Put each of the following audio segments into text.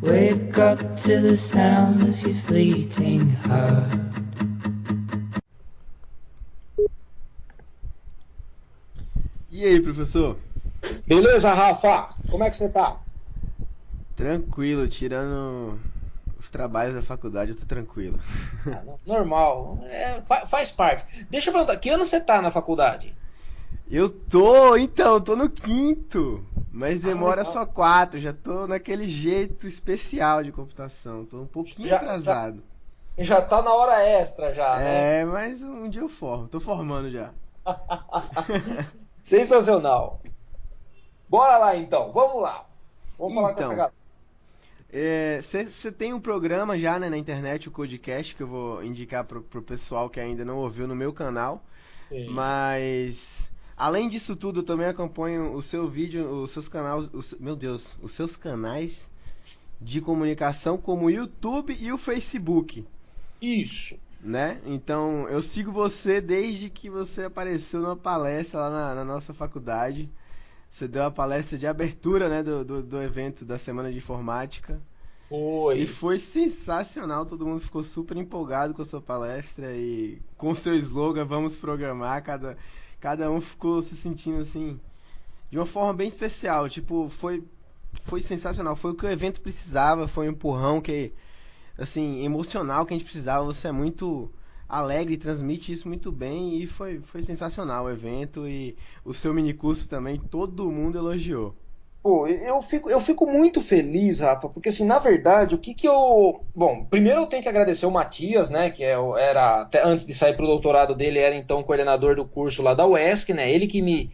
Wake up to the sound of your fleeting heart. E aí, professor? Beleza, Rafa? Como é que você tá? Tranquilo, tirando os trabalhos da faculdade, eu tô tranquilo. Normal. Faz parte. Deixa eu perguntar, que ano você tá na faculdade? Então, tô no quinto, mas demora Legal. só 4, já tô naquele jeito especial de computação, tô um pouquinho Já, já, atrasado. já tá na hora extra já, né? É, mas um dia eu formo, tô formando já. Sensacional. Bora lá então, vamos lá. Vamos falar com a Então, galera. você tem um programa já, né, na internet, o Codecast, que eu vou indicar pro pessoal que ainda não ouviu no meu canal. Sim. Mas além disso tudo, eu também acompanho o seu vídeo, os seus canais, meu Deus, os seus canais de comunicação como o YouTube e o Facebook, Isso. né? Então eu sigo você desde que você apareceu numa palestra lá na nossa faculdade. Você deu a palestra de abertura, né, do evento da Semana de Informática. E Foi. foi sensacional, todo mundo ficou super empolgado com a sua palestra e com o seu slogan, vamos programar, cada um ficou se sentindo assim, de uma forma bem especial, tipo, foi sensacional, foi o que o evento precisava, foi um empurrão que, assim, emocional que a gente precisava, você é muito alegre, transmite isso muito bem e foi sensacional o evento e o seu minicurso também, todo mundo elogiou. Pô, eu fico muito feliz, Rafa, porque assim, na verdade, o que que eu. Bom, primeiro eu tenho que agradecer o Matias, né, que era, até antes de sair para o doutorado dele, era então coordenador do curso lá da UESC, né, ele que me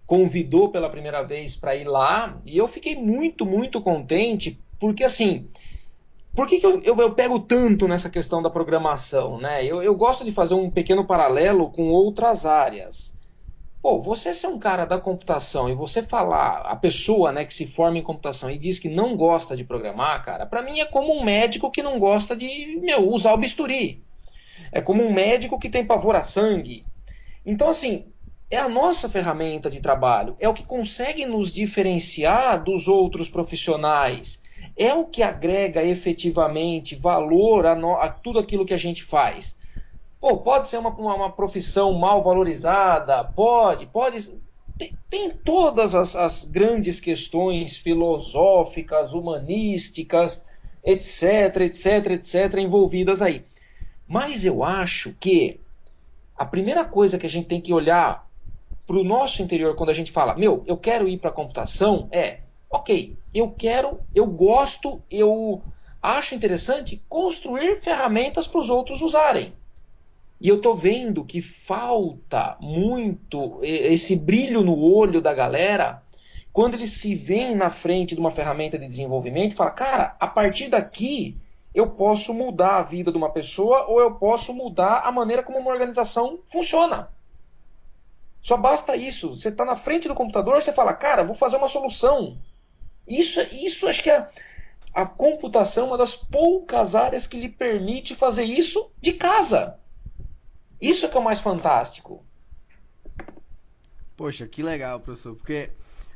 convidou pela primeira vez para ir lá, e eu fiquei muito, muito contente, porque assim, por que que eu pego tanto nessa questão da programação, né? Eu gosto de fazer um pequeno paralelo com outras áreas. Pô, você ser um cara da computação e você falar, a pessoa, né, que se forma em computação e diz que não gosta de programar, cara, pra mim é como um médico que não gosta de, usar o bisturi. É como um médico que tem pavor a sangue. Então, assim, é a nossa ferramenta de trabalho, é o que consegue nos diferenciar dos outros profissionais, é o que agrega efetivamente valor a tudo aquilo que a gente faz. Pô, pode ser uma profissão mal valorizada, pode. Tem todas as grandes questões filosóficas, humanísticas, etc, envolvidas aí. Mas eu acho que a primeira coisa que a gente tem que olhar para o nosso interior quando a gente fala, eu quero ir para a computação, ok, eu gosto, eu acho interessante construir ferramentas para os outros usarem. E eu tô vendo que falta muito esse brilho no olho da galera quando eles se veem na frente de uma ferramenta de desenvolvimento e fala, cara, a partir daqui eu posso mudar a vida de uma pessoa ou eu posso mudar a maneira como uma organização funciona. Só basta isso. Você está na frente do computador e você fala, cara, vou fazer uma solução. Isso acho que é a computação, uma das poucas áreas que lhe permite fazer isso de casa. Isso é que é o mais fantástico. Poxa, que legal, professor, porque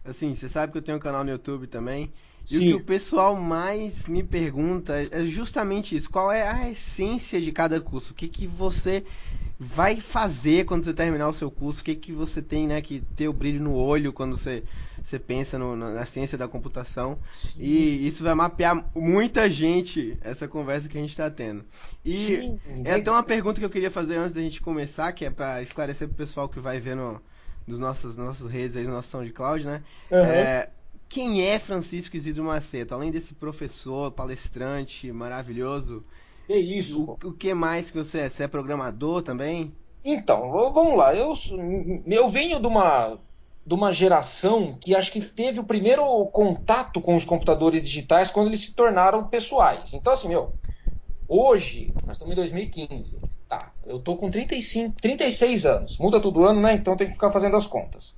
assim, você sabe que eu tenho um canal no YouTube também, e o que o Sim. pessoal mais me pergunta é justamente isso, qual é a essência de cada curso? O que que você vai fazer quando você terminar o seu curso? O que que você tem, né, que ter o brilho no olho quando você pensa na ciência da computação? Sim, E isso vai mapear muita gente, essa conversa que a gente está tendo. E sim, é até uma pergunta que eu queria fazer antes da gente começar, que é para esclarecer para o pessoal que vai ver nos nossas redes aí, no nosso SoundCloud, né? Aham. Quem é Francisco Isidro Macedo? Além desse professor, palestrante maravilhoso, É isso, pô. o que mais que você é? Você é programador também? Então, vamos lá. Eu venho de uma geração que acho que teve o primeiro contato com os computadores digitais quando eles se tornaram pessoais. Então, assim, hoje, nós estamos em 2015. Tá, eu tô com 35, 36 anos. Muda todo ano, né? Então tem que ficar fazendo as contas.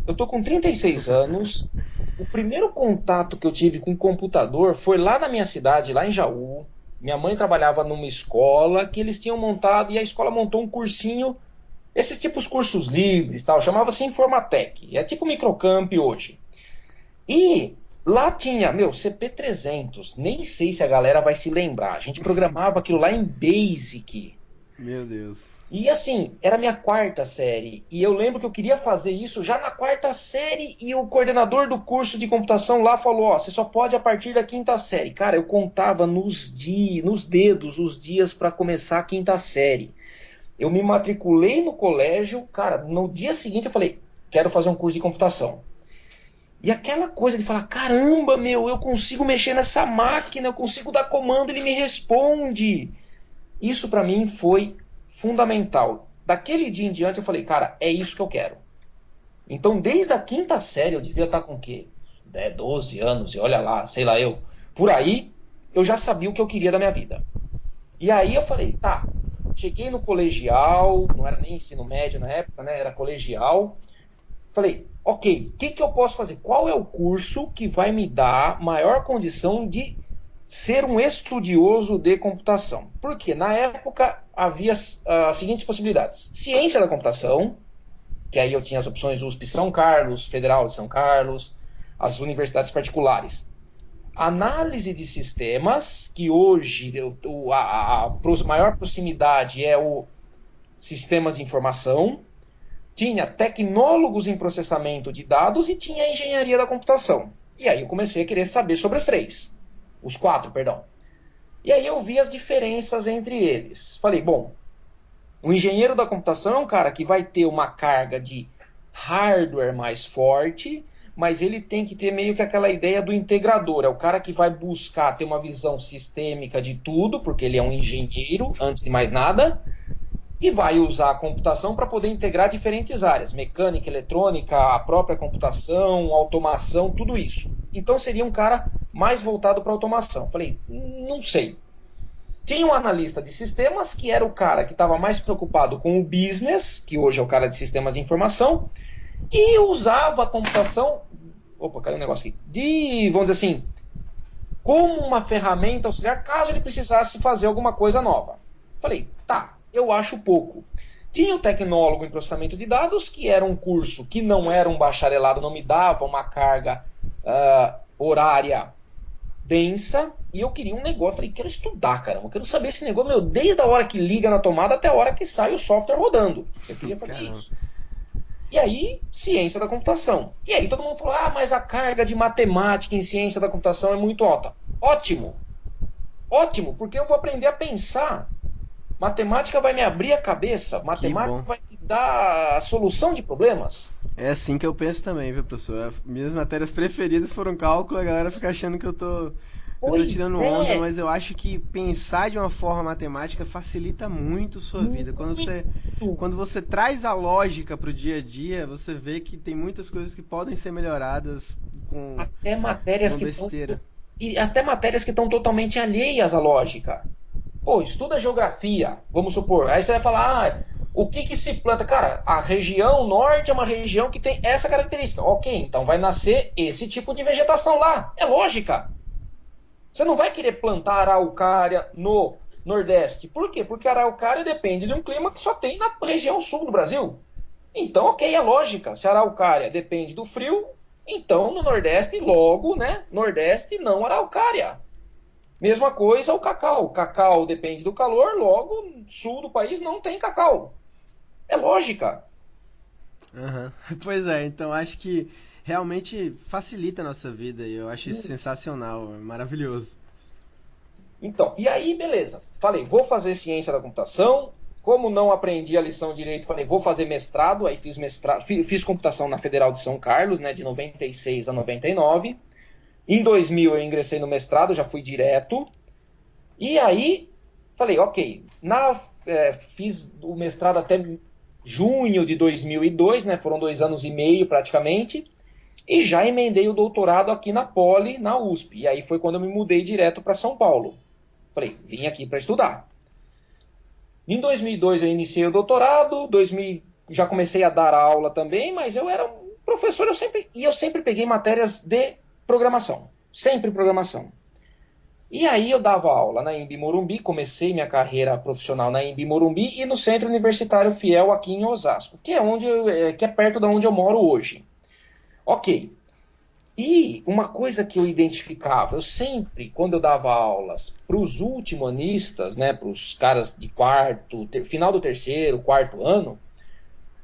Eu tô com 36 anos. O primeiro contato que eu tive com computador foi lá na minha cidade, lá em Jaú. Minha mãe trabalhava numa escola que eles tinham montado, e a escola montou um cursinho, esses tipos cursos livres, tal, chamava-se Informatec. É tipo Microcamp hoje. E Lá tinha, meu, CP300, nem sei se a galera vai se lembrar. A gente programava aquilo lá em Basic. Meu Deus. E assim, era a minha quarta série. E eu lembro que eu queria fazer isso já na quarta série. E o coordenador do curso de computação lá falou: ó, você só pode a partir da quinta série. Cara, eu contava nos dedos os dias para começar a quinta série. Eu me matriculei no colégio. Cara, no dia seguinte eu falei: quero fazer um curso de computação. E aquela coisa de falar: caramba, meu, eu consigo mexer nessa máquina, eu consigo dar comando, ele me responde. Isso para mim foi fundamental. Daquele dia em diante eu falei: cara, é isso que eu quero. Então desde a quinta série, eu devia estar com o quê? 12 anos, e olha lá, sei lá eu. Por aí, eu já sabia o que eu queria da minha vida. E aí eu falei: tá, cheguei no colegial, não era nem ensino médio na época, né? Era colegial. Falei: ok, o que eu posso fazer? Qual é o curso que vai me dar maior condição de ser um estudioso de computação? Porque na época havia as seguintes possibilidades: ciência da computação, que aí eu tinha as opções USP São Carlos, Federal de São Carlos, as universidades particulares. Análise de sistemas, que hoje a maior proximidade é o sistemas de informação. Tinha tecnólogos em processamento de dados e tinha engenharia da computação. E aí eu comecei a querer saber sobre os quatro, perdão. E aí eu vi as diferenças entre eles. Falei: bom, o engenheiro da computação é um cara que vai ter uma carga de hardware mais forte, mas ele tem que ter meio que aquela ideia do integrador. É o cara que vai buscar ter uma visão sistêmica de tudo, porque ele é um engenheiro, antes de mais nada, e vai usar a computação para poder integrar diferentes áreas: mecânica, eletrônica, a própria computação, automação, tudo isso. Então seria um cara mais voltado para automação. Falei: não sei. Tinha um analista de sistemas, que era o cara que estava mais preocupado com o business, que hoje é o cara de sistemas de informação, e usava a computação, opa, caiu um negócio aqui, vamos dizer assim, como uma ferramenta auxiliar, caso ele precisasse fazer alguma coisa nova. Falei: tá, eu acho pouco. Tinha o tecnólogo em processamento de dados, que era um curso que não era um bacharelado, não me dava uma carga horária densa, e eu queria um negócio. Falei: quero estudar, caramba, eu quero saber esse negócio, meu, desde a hora que liga na tomada até a hora que sai o software rodando. Eu queria fazer isso. E aí, ciência da computação. E aí todo mundo falou: ah, mas a carga de matemática em ciência da computação é muito alta. Ótimo! Ótimo, porque eu vou aprender a pensar. Matemática vai me abrir a cabeça. Matemática vai me dar a solução de problemas. É assim que eu penso também, viu, professor? Minhas matérias preferidas foram cálculo, a galera fica achando que eu tô tirando onda, mas eu acho que pensar de uma forma matemática facilita muito sua vida. Quando você traz a lógica pro dia a dia, você vê que tem muitas coisas que podem ser melhoradas com besteira. E até matérias que estão totalmente alheias à lógica. Pô, estuda geografia, vamos supor. Aí você vai falar: o que se planta? Cara, a região norte é uma região que tem essa característica. Ok, então vai nascer esse tipo de vegetação lá. É lógica. Você não vai querer plantar araucária no Nordeste. Por quê? Porque a araucária depende de um clima que só tem na região sul do Brasil. Então, ok, é lógica. Se a araucária depende do frio, então no Nordeste, logo, né? Nordeste, não araucária. Mesma coisa o cacau. O cacau depende do calor, logo, sul do país não tem cacau. É lógica. Uhum. Pois é, então acho que realmente facilita a nossa vida e eu acho isso sensacional, maravilhoso. Então, e aí, beleza. Falei: vou fazer ciência da computação. Como não aprendi a lição direito, falei: vou fazer mestrado. Aí fiz mestrado, fiz computação na Federal de São Carlos, né, de 96 a 99. Em 2000 eu ingressei no mestrado, já fui direto. E aí, falei: ok, fiz o mestrado até junho de 2002, né, foram 2 anos e meio praticamente, e já emendei o doutorado aqui na Poli, na USP. E aí foi quando eu me mudei direto para São Paulo. Falei: vim aqui para estudar. Em 2002 eu iniciei o doutorado, 2000 já comecei a dar aula também, mas eu era um professor, eu sempre peguei matérias de programação, sempre programação. E aí eu dava aula na Embi Morumbi, comecei minha carreira profissional na Embi Morumbi e no Centro Universitário Fiel aqui em Osasco, que é perto de onde eu moro hoje. Ok. E uma coisa que eu identificava, eu sempre, quando eu dava aulas para os ultimonistas, né, para os caras de final do terceiro, quarto ano,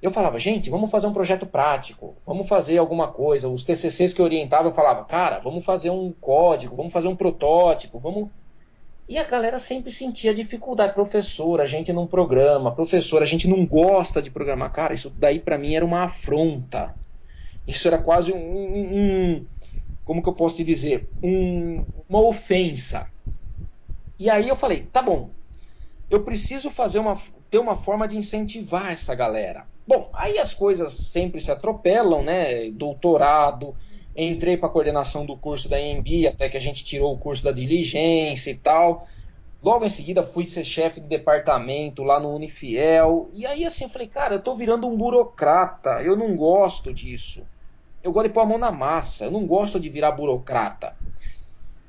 eu falava, gente, vamos fazer um projeto prático, vamos fazer alguma coisa. Os TCCs que eu orientava, eu falava, cara, vamos fazer um código, vamos fazer um protótipo, vamos... E a galera sempre sentia dificuldade. Professor, a gente não programa. Professor, a gente não gosta de programar. Cara, isso daí para mim era uma afronta. Isso era quase como que eu posso te dizer? Uma ofensa. E aí eu falei, tá bom, eu preciso ter uma forma de incentivar essa galera. Bom, aí as coisas sempre se atropelam, né? Doutorado, entrei para a coordenação do curso da EMB, até que a gente tirou o curso da diligência e tal. Logo em seguida fui ser chefe de departamento lá no Unifiel. E aí assim, eu falei, cara, eu tô virando um burocrata, eu não gosto disso. Eu gosto de pôr a mão na massa, eu não gosto de virar burocrata.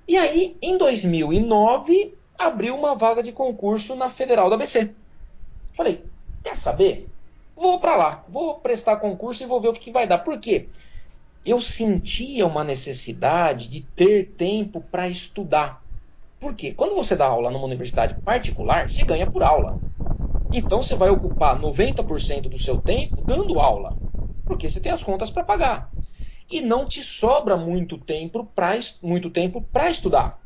E aí, em 2009, abriu uma vaga de concurso na Federal da ABC. Falei, quer saber? Vou para lá, vou prestar concurso e vou ver o que vai dar. Por quê? Eu sentia uma necessidade de ter tempo para estudar. Por quê? Quando você dá aula numa universidade particular, você ganha por aula. Então você vai ocupar 90% do seu tempo dando aula, porque você tem as contas para pagar. E não te sobra muito tempo para estudar.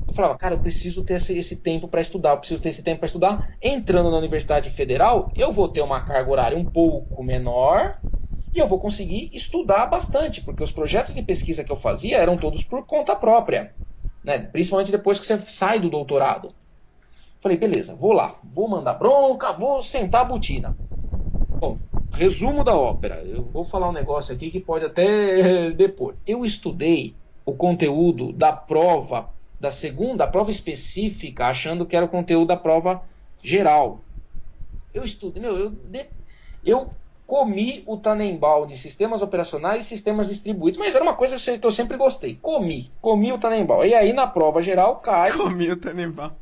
Eu falava, cara, eu preciso ter esse tempo para estudar, eu preciso ter esse tempo para estudar. Entrando na Universidade Federal, eu vou ter uma carga horária um pouco menor e eu vou conseguir estudar bastante, porque os projetos de pesquisa que eu fazia eram todos por conta própria, né? Principalmente depois que você sai do doutorado. Falei, beleza, vou lá, vou mandar bronca, vou sentar a botina. Bom, resumo da ópera. Eu vou falar um negócio aqui que pode até depor. Eu estudei o conteúdo da prova, da prova específica, achando que era o conteúdo da prova geral. Eu estudei, eu comi o Tannenbaum de sistemas operacionais e sistemas distribuídos, mas era uma coisa que eu sempre gostei. Comi o Tannenbaum. E aí na prova geral cai... Comi o Tannenbaum.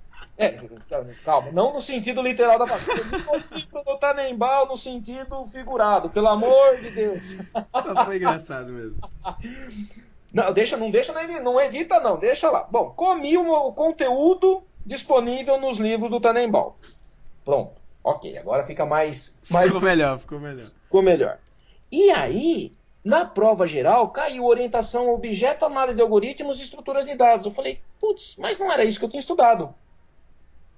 Calma, não no sentido literal da palavra. Eu tá nem bal no sentido figurado, pelo amor de Deus. Só foi engraçado mesmo. Não edita não, deixa lá. Bom, comi o conteúdo disponível nos livros do Tannenbaum. Pronto, ok, agora fica mais... Ficou melhor. E aí, na prova geral, caiu orientação a objeto, análise de algoritmos e estruturas de dados. Eu falei, putz, mas não era isso que eu tinha estudado.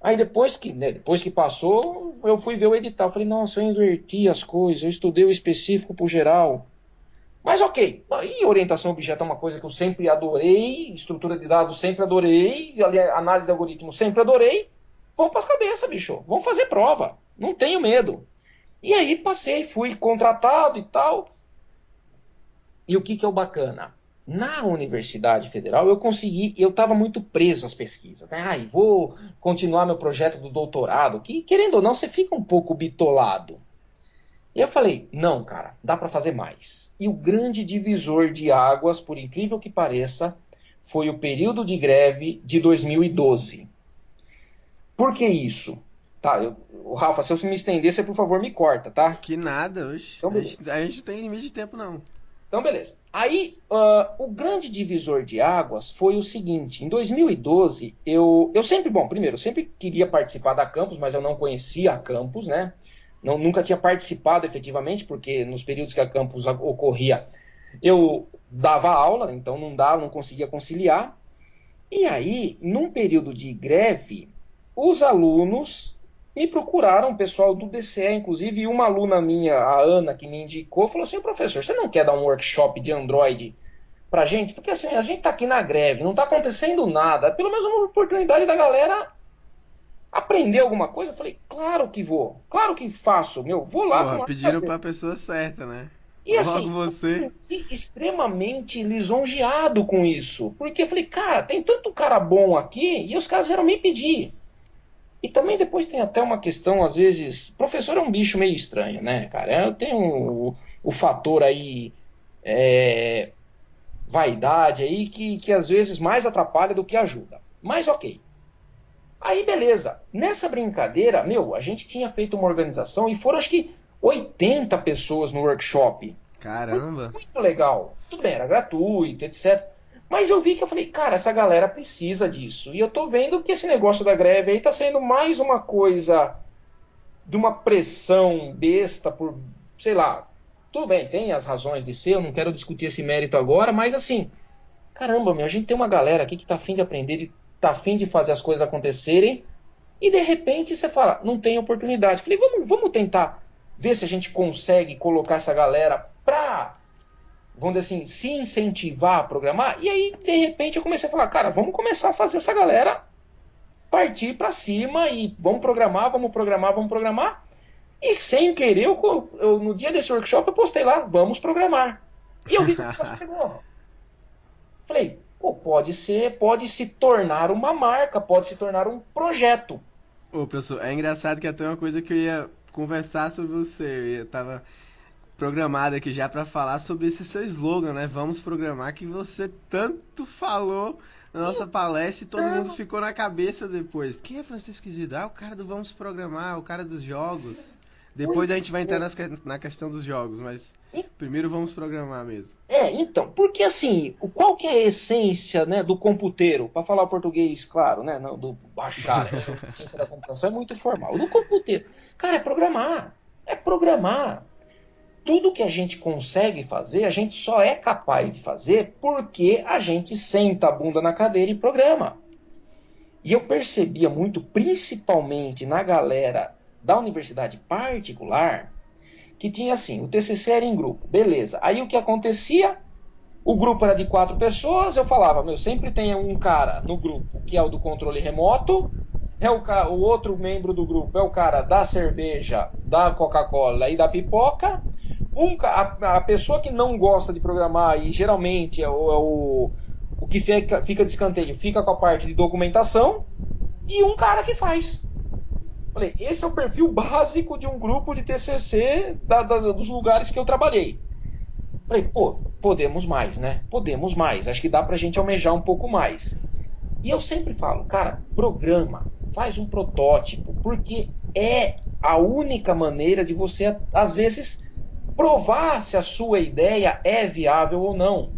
Aí depois que passou, eu fui ver o edital. Falei, nossa, eu inverti as coisas, eu estudei o específico pro geral. Mas ok, e orientação a objeto é uma coisa que eu sempre adorei, estrutura de dados sempre adorei, análise de algoritmos sempre adorei. Vamos pras cabeças, bicho, vamos fazer prova, não tenho medo. E aí passei, fui contratado e tal. E o que é o bacana? Na Universidade Federal eu estava muito preso às pesquisas. Vou continuar meu projeto do doutorado, que querendo ou não você fica um pouco bitolado. E eu falei, não cara, dá para fazer mais. E o grande divisor de águas, por incrível que pareça, foi o período de greve de 2012. Por que isso? Tá, Rafa, se eu me estender, você por favor me corta, tá? Que nada, hoje. Então, a gente não tem limite de tempo não. Então, beleza. Aí, o grande divisor de águas foi o seguinte. Em 2012, eu sempre queria participar da Campus, mas eu não conhecia a Campus, né? Nunca tinha participado efetivamente, porque nos períodos que a Campus ocorria, eu dava aula, então não conseguia conciliar. E aí, num período de greve, os alunos me procuraram, o pessoal do DCE, inclusive, e uma aluna minha, a Ana, que me indicou, falou assim, professor, você não quer dar um workshop de Android pra gente? Porque assim, a gente tá aqui na greve, não tá acontecendo nada, pelo menos uma oportunidade da galera aprender alguma coisa. Eu falei, claro que vou, claro que faço, vou lá. Pediram pra pessoa certa, né? E assim, você... eu fiquei extremamente lisonjeado com isso, porque eu falei, cara, tem tanto cara bom aqui, e os caras vieram me pedir. E também depois tem até uma questão, às vezes, professor é um bicho meio estranho, né, cara? Tem o fator aí, vaidade aí, que às vezes mais atrapalha do que ajuda. Mas ok. Aí beleza, nessa brincadeira, a gente tinha feito uma organização e foram acho que 80 pessoas no workshop. Caramba. Muito legal. Tudo bem, era gratuito, etc. Mas eu vi que eu falei, cara, essa galera precisa disso. E eu tô vendo que esse negócio da greve aí tá sendo mais uma coisa de uma pressão besta por, sei lá, tudo bem, tem as razões de ser, eu não quero discutir esse mérito agora, mas assim, caramba, meu, a gente tem uma galera aqui que tá afim de aprender, tá afim de fazer as coisas acontecerem, e de repente você fala, não tem oportunidade. Falei, vamos tentar ver se a gente consegue colocar essa galera pra, vamos dizer assim, se incentivar a programar. E aí, de repente, eu comecei a falar, cara, vamos começar a fazer essa galera partir pra cima e vamos programar, vamos programar, vamos programar. E sem querer, eu no dia desse workshop eu postei lá, vamos programar. E eu vi que o negócio pegou. Falei, pô, pode se tornar uma marca, pode se tornar um projeto. Ô, professor, é engraçado que até uma coisa que eu ia conversar sobre você. Eu tava programado aqui já pra falar sobre esse seu slogan, né? Vamos programar, que você tanto falou na nossa palestra e todo mundo ficou na cabeça depois. Quem é Francisco Isidro? Ah, o cara do Vamos Programar, o cara dos jogos. Depois a gente vai entrar na questão dos jogos, mas primeiro vamos programar mesmo. Então, porque assim, qual que é a essência, né, do computeiro? Para falar português, claro, né, não do baixar, né, a ciência da computação é muito formal. O do computeiro, cara, é programar. É programar. Tudo que a gente consegue fazer, a gente só é capaz de fazer porque a gente senta a bunda na cadeira e programa. E eu percebia muito, principalmente na galera da universidade particular, que tinha assim, o TCC era em grupo, beleza. Aí o que acontecia? O grupo era de 4 pessoas, eu falava, sempre tem um cara no grupo que é o do controle remoto, o outro membro do grupo é o cara da cerveja, da Coca-Cola e da pipoca, a pessoa que não gosta de programar e geralmente é o que fica de escanteio, fica com a parte de documentação, e um cara que faz. Falei, esse é o perfil básico de um grupo de TCC dos lugares que eu trabalhei. Falei, pô, podemos mais, né? Podemos mais. Acho que dá pra gente almejar um pouco mais. E eu sempre falo, cara, programa, faz um protótipo, porque é a única maneira de você, às vezes, provar se a sua ideia é viável ou não.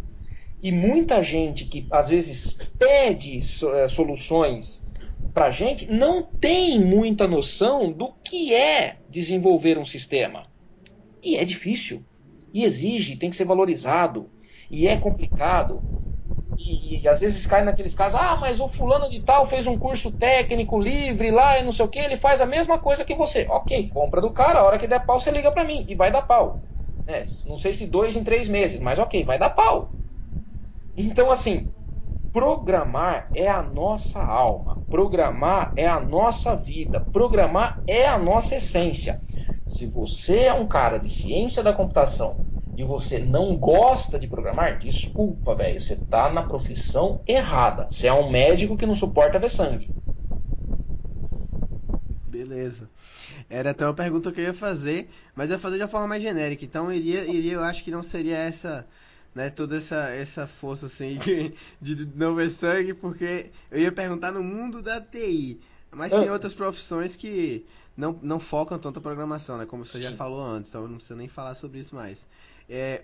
E muita gente que, às vezes, pede soluções pra gente, não tem muita noção do que é desenvolver um sistema. E é difícil. E exige, tem que ser valorizado. E é complicado. E às vezes cai naqueles casos, mas o fulano de tal fez um curso técnico livre lá e não sei o que, ele faz a mesma coisa que você. Ok, compra do cara, a hora que der pau você liga pra mim. E vai dar pau. Não sei se 2 em 3 meses, mas ok, vai dar pau. Então assim, programar é a nossa alma, programar é a nossa vida, programar é a nossa essência. Se você é um cara de ciência da computação e você não gosta de programar, desculpa, velho, você tá na profissão errada. Você é um médico que não suporta ver sangue. Beleza. Era até uma pergunta que eu ia fazer, mas eu ia fazer de uma forma mais genérica. Então eu acho que não seria essa, né, toda essa força assim de não ver sangue, porque eu ia perguntar no mundo da TI. Mas tem outras profissões que não focam tanto a programação, né? Como você já falou antes, então eu não preciso nem falar sobre isso mais.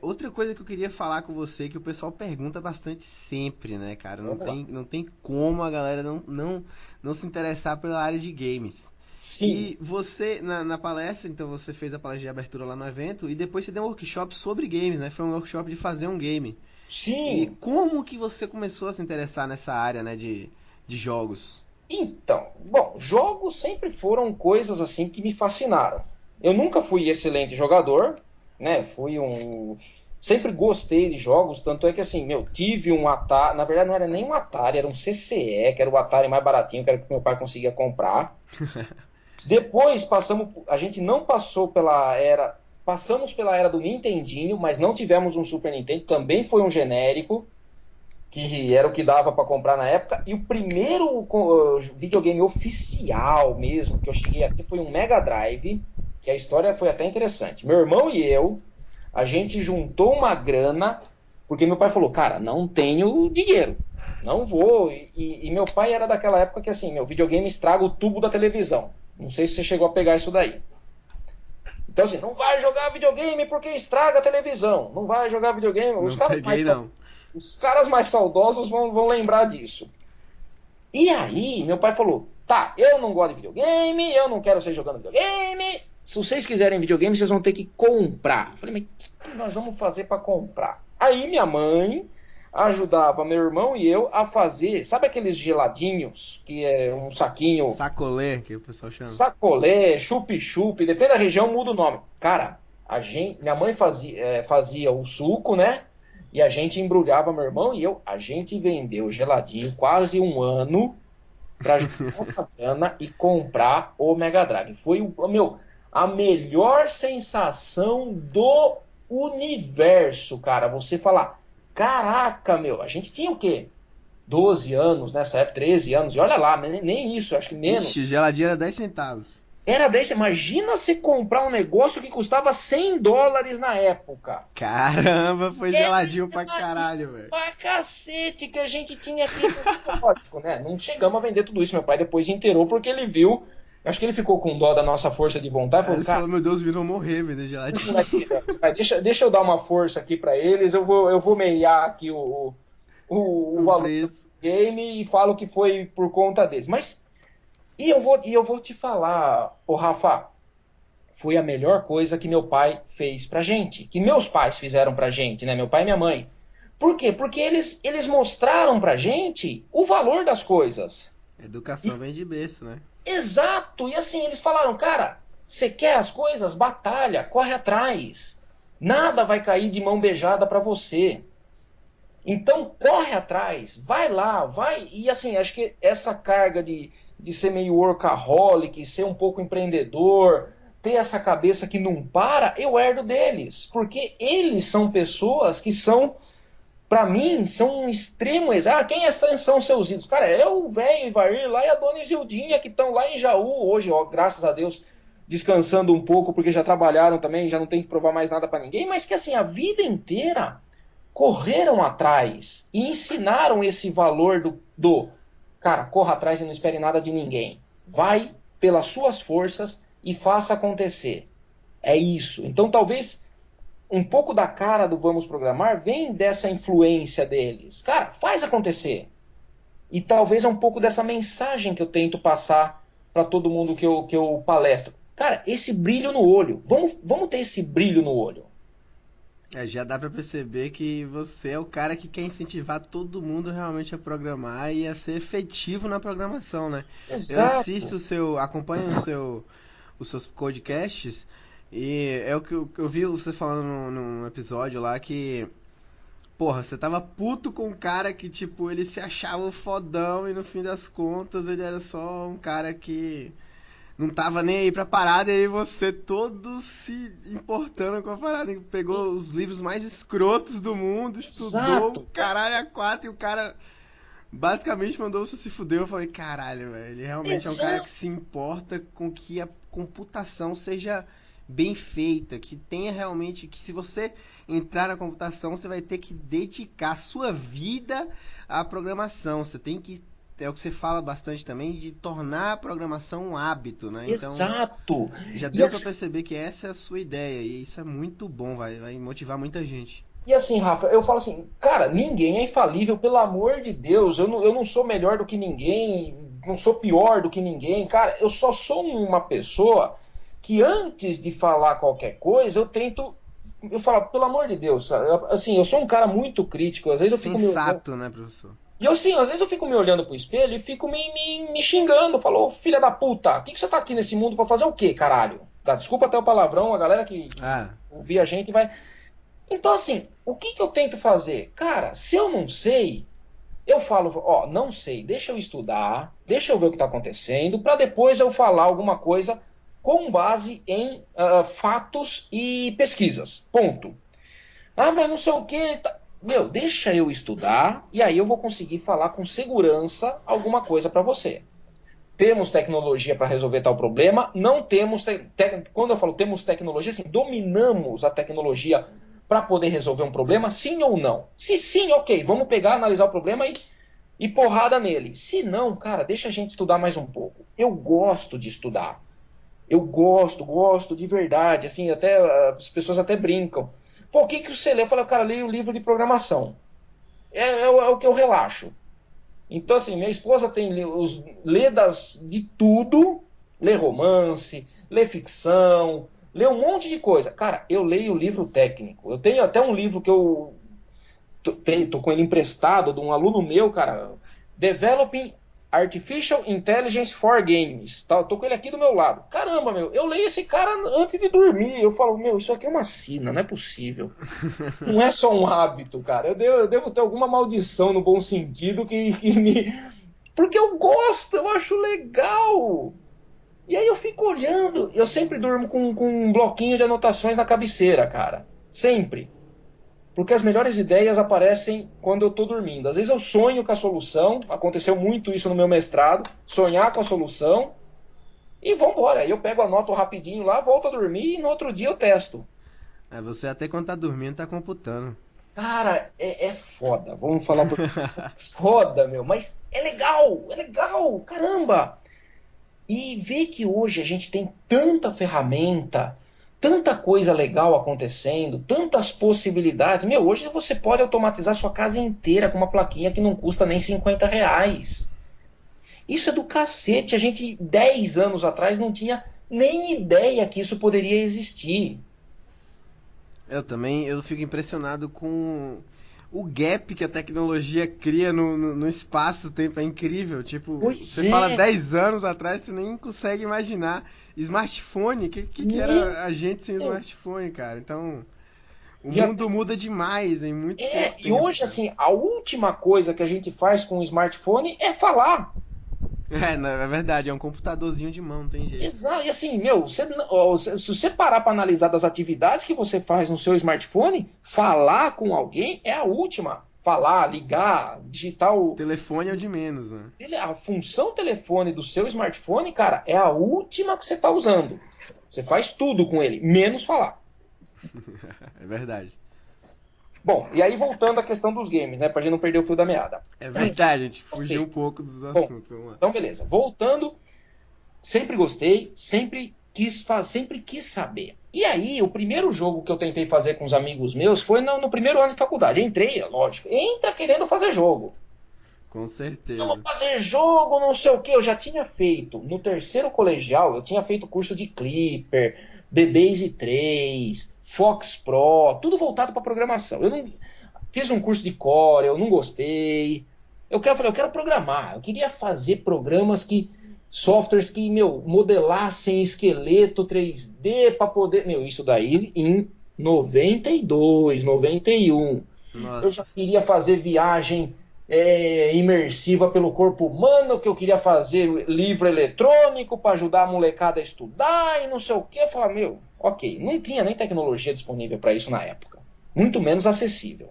Outra coisa que eu queria falar com você, que o pessoal pergunta bastante sempre, né, cara? Não tem como a galera não se interessar pela área de games. Sim. E você, na palestra, então você fez a palestra de abertura lá no evento, e depois você deu um workshop sobre games, né? Foi um workshop de fazer um game. Sim. E como que você começou a se interessar nessa área, né, de jogos? Então, bom, jogos sempre foram coisas assim que me fascinaram. Eu nunca fui excelente jogador, né? Sempre gostei de jogos, tanto é que assim, tive um Atari, na verdade não era nem um Atari, era um CCE, que era o Atari mais baratinho, que era o que meu pai conseguia comprar. Depois a gente não passou passamos pela era do Nintendinho, mas não tivemos um Super Nintendo, também foi um genérico, que era o que dava para comprar na época, e o primeiro videogame oficial mesmo que eu cheguei a ter foi um Mega Drive, que a história foi até interessante. Meu irmão e eu, a gente juntou uma grana, porque meu pai falou, cara, não tenho dinheiro, não vou, e meu pai era daquela época que assim, meu videogame estraga o tubo da televisão, não sei se você chegou a pegar isso daí. Então assim, não vai jogar videogame porque estraga a televisão. Não vai jogar videogame. Os caras mais saudosos vão lembrar disso. E aí, meu pai falou, tá, eu não gosto de videogame, eu não quero ser jogando videogame. Se vocês quiserem videogame, vocês vão ter que comprar. Eu falei, mas o que nós vamos fazer para comprar? Aí minha mãe ajudava meu irmão e eu a fazer, sabe aqueles geladinhos, que é um saquinho... Sacolé, que o pessoal chama. Sacolé, chup-chup, depende da região, muda o nome. Cara, minha mãe fazia o suco, né? E a gente embrulhava, meu irmão e eu, a gente vendeu geladinho quase um ano pra juntar uma grana e comprar o Mega Drive. Foi a melhor sensação do universo, cara. Você falar, caraca, a gente tinha o quê? 12 anos nessa época, 13 anos, e olha lá, nem isso, acho que menos. Ixi, o geladinho era 10 centavos. Era 10, imagina você comprar um negócio que custava $100 na época. Caramba, foi geladinho pra caralho, velho. Pra cacete que a gente tinha aqui. Lógico, né? Não chegamos a vender tudo isso. Meu pai depois inteirou porque ele viu. Acho que ele ficou com dó da nossa força de vontade. Ele falou, meu Deus, vão morrer vender geladinho. Deixa eu dar uma força aqui pra eles. Eu vou meiar aqui o valor preço do game e falo que foi por conta deles. Mas E eu vou te falar, ô Rafa, foi a melhor coisa que meu pai fez pra gente, que meus pais fizeram pra gente, né? Meu pai e minha mãe. Por quê? Porque eles mostraram pra gente o valor das coisas. Educação vem de berço, né? Exato! E assim, eles falaram, cara, você quer as coisas? Batalha, corre atrás. Nada vai cair de mão beijada pra você. Então, corre atrás, vai lá, vai. E assim, acho que essa carga de ser meio workaholic, ser um pouco empreendedor, ter essa cabeça que não para, eu herdo deles. Porque eles são pessoas que são, pra mim, são um extremo exemplo. Ah, quem são seus ídolos? Cara, é o velho Ivair lá e a dona Isildinha, que estão lá em Jaú hoje, ó, graças a Deus, descansando um pouco, porque já trabalharam também, já não tem que provar mais nada pra ninguém, mas que assim, a vida inteira correram atrás e ensinaram esse valor do cara, corra atrás e não espere nada de ninguém. Vai pelas suas forças e faça acontecer. É isso. Então talvez um pouco da cara do Vamos Programar vem dessa influência deles. Cara, faz acontecer. E talvez é um pouco dessa mensagem que eu tento passar para todo mundo que eu palestro. Cara, esse brilho no olho. Vamos ter esse brilho no olho. Já dá pra perceber que você é o cara que quer incentivar todo mundo realmente a programar e a ser efetivo na programação, né? Exato. Eu assisto acompanho os seus podcasts e é o que eu vi você falando num episódio lá que, porra, você tava puto com um cara que, tipo, ele se achava fodão e no fim das contas ele era só um cara que não tava nem aí pra parada, e aí você todo se importando com a parada, pegou os livros mais escrotos do mundo, estudou Exato. caralho a quatro, e o cara basicamente mandou você se fuder. Eu falei, caralho, velho, ele realmente é um cara que se importa com que a computação seja bem feita, que tenha realmente, que se você entrar na computação, você vai ter que dedicar a sua vida à programação, você tem que, é o que você fala bastante também, de tornar a programação um hábito, né? Então, exato. já deu pra perceber que essa é a sua ideia, e isso é muito bom, vai motivar muita gente. E assim, Rafa, eu falo assim, cara, ninguém é infalível, pelo amor de Deus, eu não sou melhor do que ninguém, não sou pior do que ninguém, cara, eu só sou uma pessoa que antes de falar qualquer coisa, eu falo, pelo amor de Deus, assim, eu sou um cara muito crítico, às vezes eu fico sensato, né, professor? E eu, assim, às vezes eu fico me olhando pro espelho e fico me xingando. Falou, filha da puta, o que você tá aqui nesse mundo pra fazer o quê, caralho? Tá, desculpa até o palavrão, a galera que ouvir a gente vai... Então, assim, o que eu tento fazer? Cara, se eu não sei, eu falo, ó, não sei, deixa eu estudar, deixa eu ver o que tá acontecendo, pra depois eu falar alguma coisa com base em fatos e pesquisas. Ponto. Ah, mas não sei o que... Meu, deixa eu estudar e aí eu vou conseguir falar com segurança alguma coisa para você. Temos tecnologia para resolver tal problema, não temos... Quando eu falo temos tecnologia, assim, dominamos a tecnologia para poder resolver um problema, sim ou não? Se sim, ok, vamos pegar, analisar o problema e porrada nele. Se não, cara, deixa a gente estudar mais um pouco. Eu gosto de estudar. Eu gosto de verdade, assim, até as pessoas até brincam. Pô, o que que você lê? Eu falo, cara, eu leio livro de programação. É o que eu relaxo. Então, assim, minha esposa lê de tudo, lê romance, lê ficção, lê um monte de coisa. Cara, eu leio livro técnico. Eu tenho até um livro que eu tô com ele emprestado de um aluno meu, cara, Developing Artificial Intelligence for Games. Tá? Eu tô com ele aqui do meu lado. Caramba, meu, eu leio esse cara antes de dormir. Eu falo, meu, isso aqui é uma sina, não é possível. Não é só um hábito, cara. Eu devo ter alguma maldição no bom sentido que me. Porque eu gosto, eu acho legal. E aí eu fico olhando. Eu sempre durmo com um bloquinho de anotações na cabeceira, cara. Sempre. Porque as melhores ideias aparecem quando eu estou dormindo. Às vezes eu sonho com a solução, aconteceu muito isso no meu mestrado, sonhar com a solução, e vambora. Aí eu pego, anoto rapidinho lá, volto a dormir e no outro dia eu testo. Você até quando tá dormindo tá computando. Cara, é foda, vamos falar por foda, meu, mas é legal, caramba! E ver que hoje a gente tem tanta ferramenta, tanta coisa legal acontecendo, tantas possibilidades. Meu, hoje você pode automatizar sua casa inteira com uma plaquinha que não custa nem R$ 50. Isso é do cacete. A gente, 10 anos atrás, não tinha nem ideia que isso poderia existir. Eu fico impressionado com o gap que a tecnologia cria no espaço-tempo. É incrível. Tipo, Pois você fala é. 10 anos atrás, você nem consegue imaginar. Smartphone, que era a gente sem smartphone, cara? Então, o E, a- mundo muda demais em muito pouco e tempo, hoje, cara. assim, a última coisa que a gente faz com o smartphone é falar. É verdade, é um computadorzinho de mão, não tem jeito. Exato. E assim, meu, se você parar para analisar das atividades que você faz no seu smartphone, falar com alguém é a última. Falar, ligar, digitar O telefone é o de menos, né? a função telefone do seu smartphone, cara, é a última que você está usando. Você faz tudo com ele, menos falar. É verdade. Bom, e aí voltando à questão dos games, né, pra gente não perder o fio da meada. É verdade, a gente fugiu Ok. um pouco dos Bom, assuntos. Vamos lá. então beleza. Voltando, sempre gostei, sempre quis saber. E aí, o primeiro jogo que eu tentei fazer com os amigos meus foi no primeiro ano de faculdade. Entrei, é lógico, entra querendo fazer jogo. Com certeza. Vamos fazer jogo, não sei o que. Eu já tinha feito, no terceiro colegial, eu tinha feito curso de Clipper, BBase 3, Fox Pro, tudo voltado para programação. Eu não fiz um curso de Core, eu não gostei. Falei, eu quero programar. Eu queria fazer softwares que, meu, modelassem esqueleto 3D para poder, meu, isso daí em 92, 91. Eu já Nossa, queria fazer viagem imersiva pelo corpo humano, que eu queria fazer livro eletrônico para ajudar a molecada a estudar e não sei o que. Eu falei, meu, ok, não tinha nem tecnologia disponível para isso na época, muito menos acessível.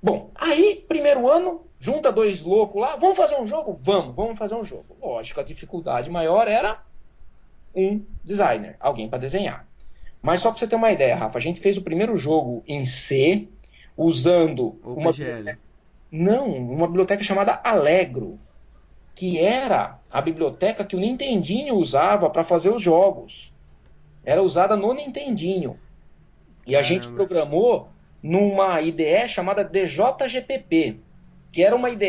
Bom, aí, primeiro ano, junta dois loucos lá, vamos fazer um jogo? Vamos fazer um jogo. Lógico, a dificuldade maior era um designer, alguém para desenhar. Mas só para você ter uma ideia, Rafa, a gente fez o primeiro jogo em C, usando OpenGL. uma biblioteca chamada Allegro, que era a biblioteca que o Nintendinho usava para fazer os jogos. Era usada no Nintendinho. E a gente Caramba. programou numa IDE chamada DJGPP, que era uma IDE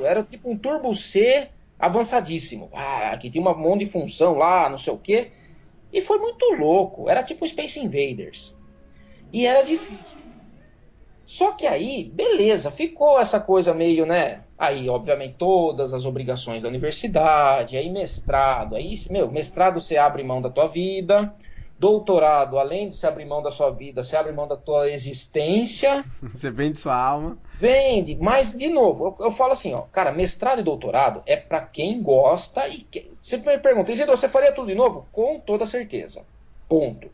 era tipo um Turbo C avançadíssimo. Que tinha um monte de função lá, não sei o quê. E foi muito louco. Era tipo Space Invaders. E era difícil. Só que aí, beleza, ficou essa coisa meio, né? Aí, obviamente, todas as obrigações da universidade, aí mestrado, aí, meu, mestrado você abre mão da tua vida, doutorado, além de você abrir mão da sua vida, você abre mão da tua existência, Você vende sua alma. vende, mas, de novo, eu falo assim, ó, cara, mestrado e doutorado é pra quem gosta e quer. Você me pergunta, Isidro, você faria tudo de novo? Com toda certeza. Ponto.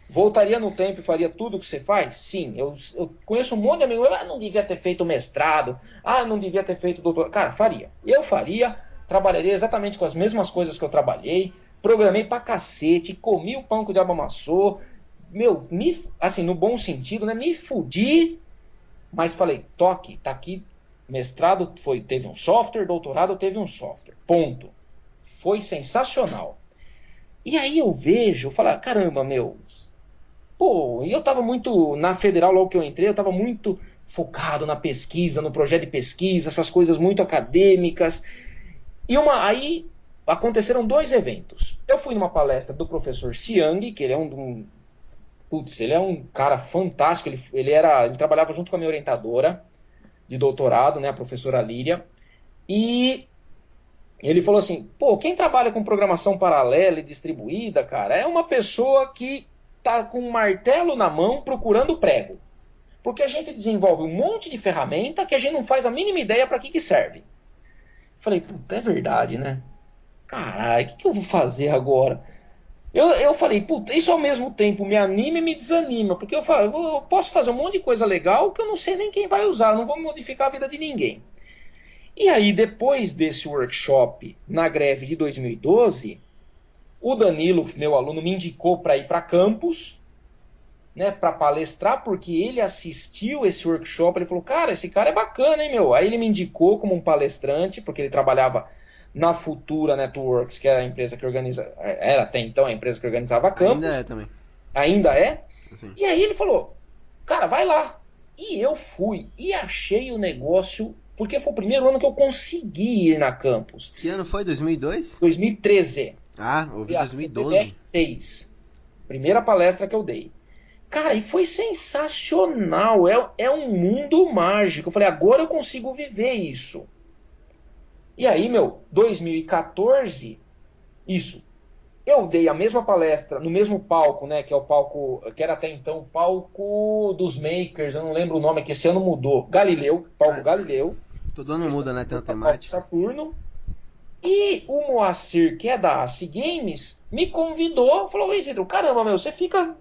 Voltaria no tempo e faria tudo o que você faz? Sim, eu conheço um monte de amigos, não devia ter feito mestrado, não devia ter feito doutorado. Cara, faria. Eu faria, trabalharia exatamente com as mesmas coisas que eu trabalhei, programei pra cacete, comi o pão que o diabo amassou, meu, assim, no bom sentido, né, me fudi, mas falei, toque, tá aqui, mestrado teve um software, doutorado teve um software, ponto. Foi sensacional. E aí eu vejo, eu falo, caramba, meu, pô, e eu tava muito, na federal logo que eu entrei, eu tava muito focado na pesquisa, no projeto de pesquisa, essas coisas muito acadêmicas. Aí aconteceram 2 eventos. Eu fui numa palestra do professor Siang, que ele é ele é um cara fantástico, ele trabalhava junto com a minha orientadora de doutorado, né, a professora Líria, e ele falou assim, pô, quem trabalha com programação paralela e distribuída, cara, é uma pessoa que tá com um martelo na mão procurando prego. Porque a gente desenvolve um monte de ferramenta que a gente não faz a mínima ideia para que serve. Falei, puta, é verdade, né? Caralho, o que eu vou fazer agora? Eu falei, puta, isso ao mesmo tempo me anima e me desanima, porque eu falo, eu posso fazer um monte de coisa legal que eu não sei nem quem vai usar, eu não vou modificar a vida de ninguém. E aí, depois desse workshop, na greve de 2012, o Danilo, meu aluno, me indicou para ir para campus, né, para palestrar, porque ele assistiu esse workshop, ele falou, cara, esse cara é bacana, hein, meu? Aí ele me indicou como um palestrante, porque ele trabalhava na Futura Networks, que era a empresa que era até então a empresa que organizava campus. Ainda é também. Ainda é? Assim. E aí ele falou, cara, vai lá. E eu fui, e achei o negócio, porque foi o primeiro ano que eu consegui ir na campus. Que ano foi? 2002? 2013. Ah, ouvi 2012. 2006. Primeira palestra que eu dei. Cara, e foi sensacional. É um mundo mágico. Eu falei, agora eu consigo viver isso. E aí, 2014, isso. Eu dei a mesma palestra no mesmo palco, né? Que é o palco, que era até então o palco dos makers, eu não lembro o nome, que esse ano mudou. Galileu, palco Galileu. Todo ano muda, né? Tem uma temática. Saturno. E o Moacir, que é da AC Games, me convidou, falou, Isidro, caramba, você fica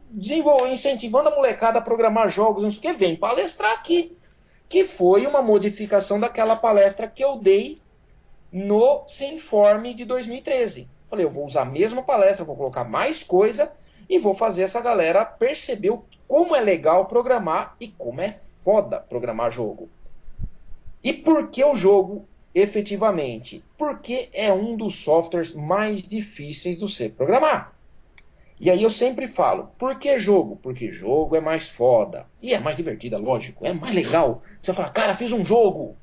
incentivando a molecada a programar jogos, não sei o que, vem palestrar aqui. Que foi uma modificação daquela palestra que eu dei no Sinforme de 2013. Falei, eu vou usar a mesma palestra, vou colocar mais coisa e vou fazer essa galera perceber como é legal programar e como é foda programar jogo. E por que o jogo, efetivamente? Porque é um dos softwares mais difíceis do se programar. E aí eu sempre falo, por que jogo? Porque jogo é mais foda. E é mais divertido, lógico, é mais legal. Você fala, cara, fiz um jogo.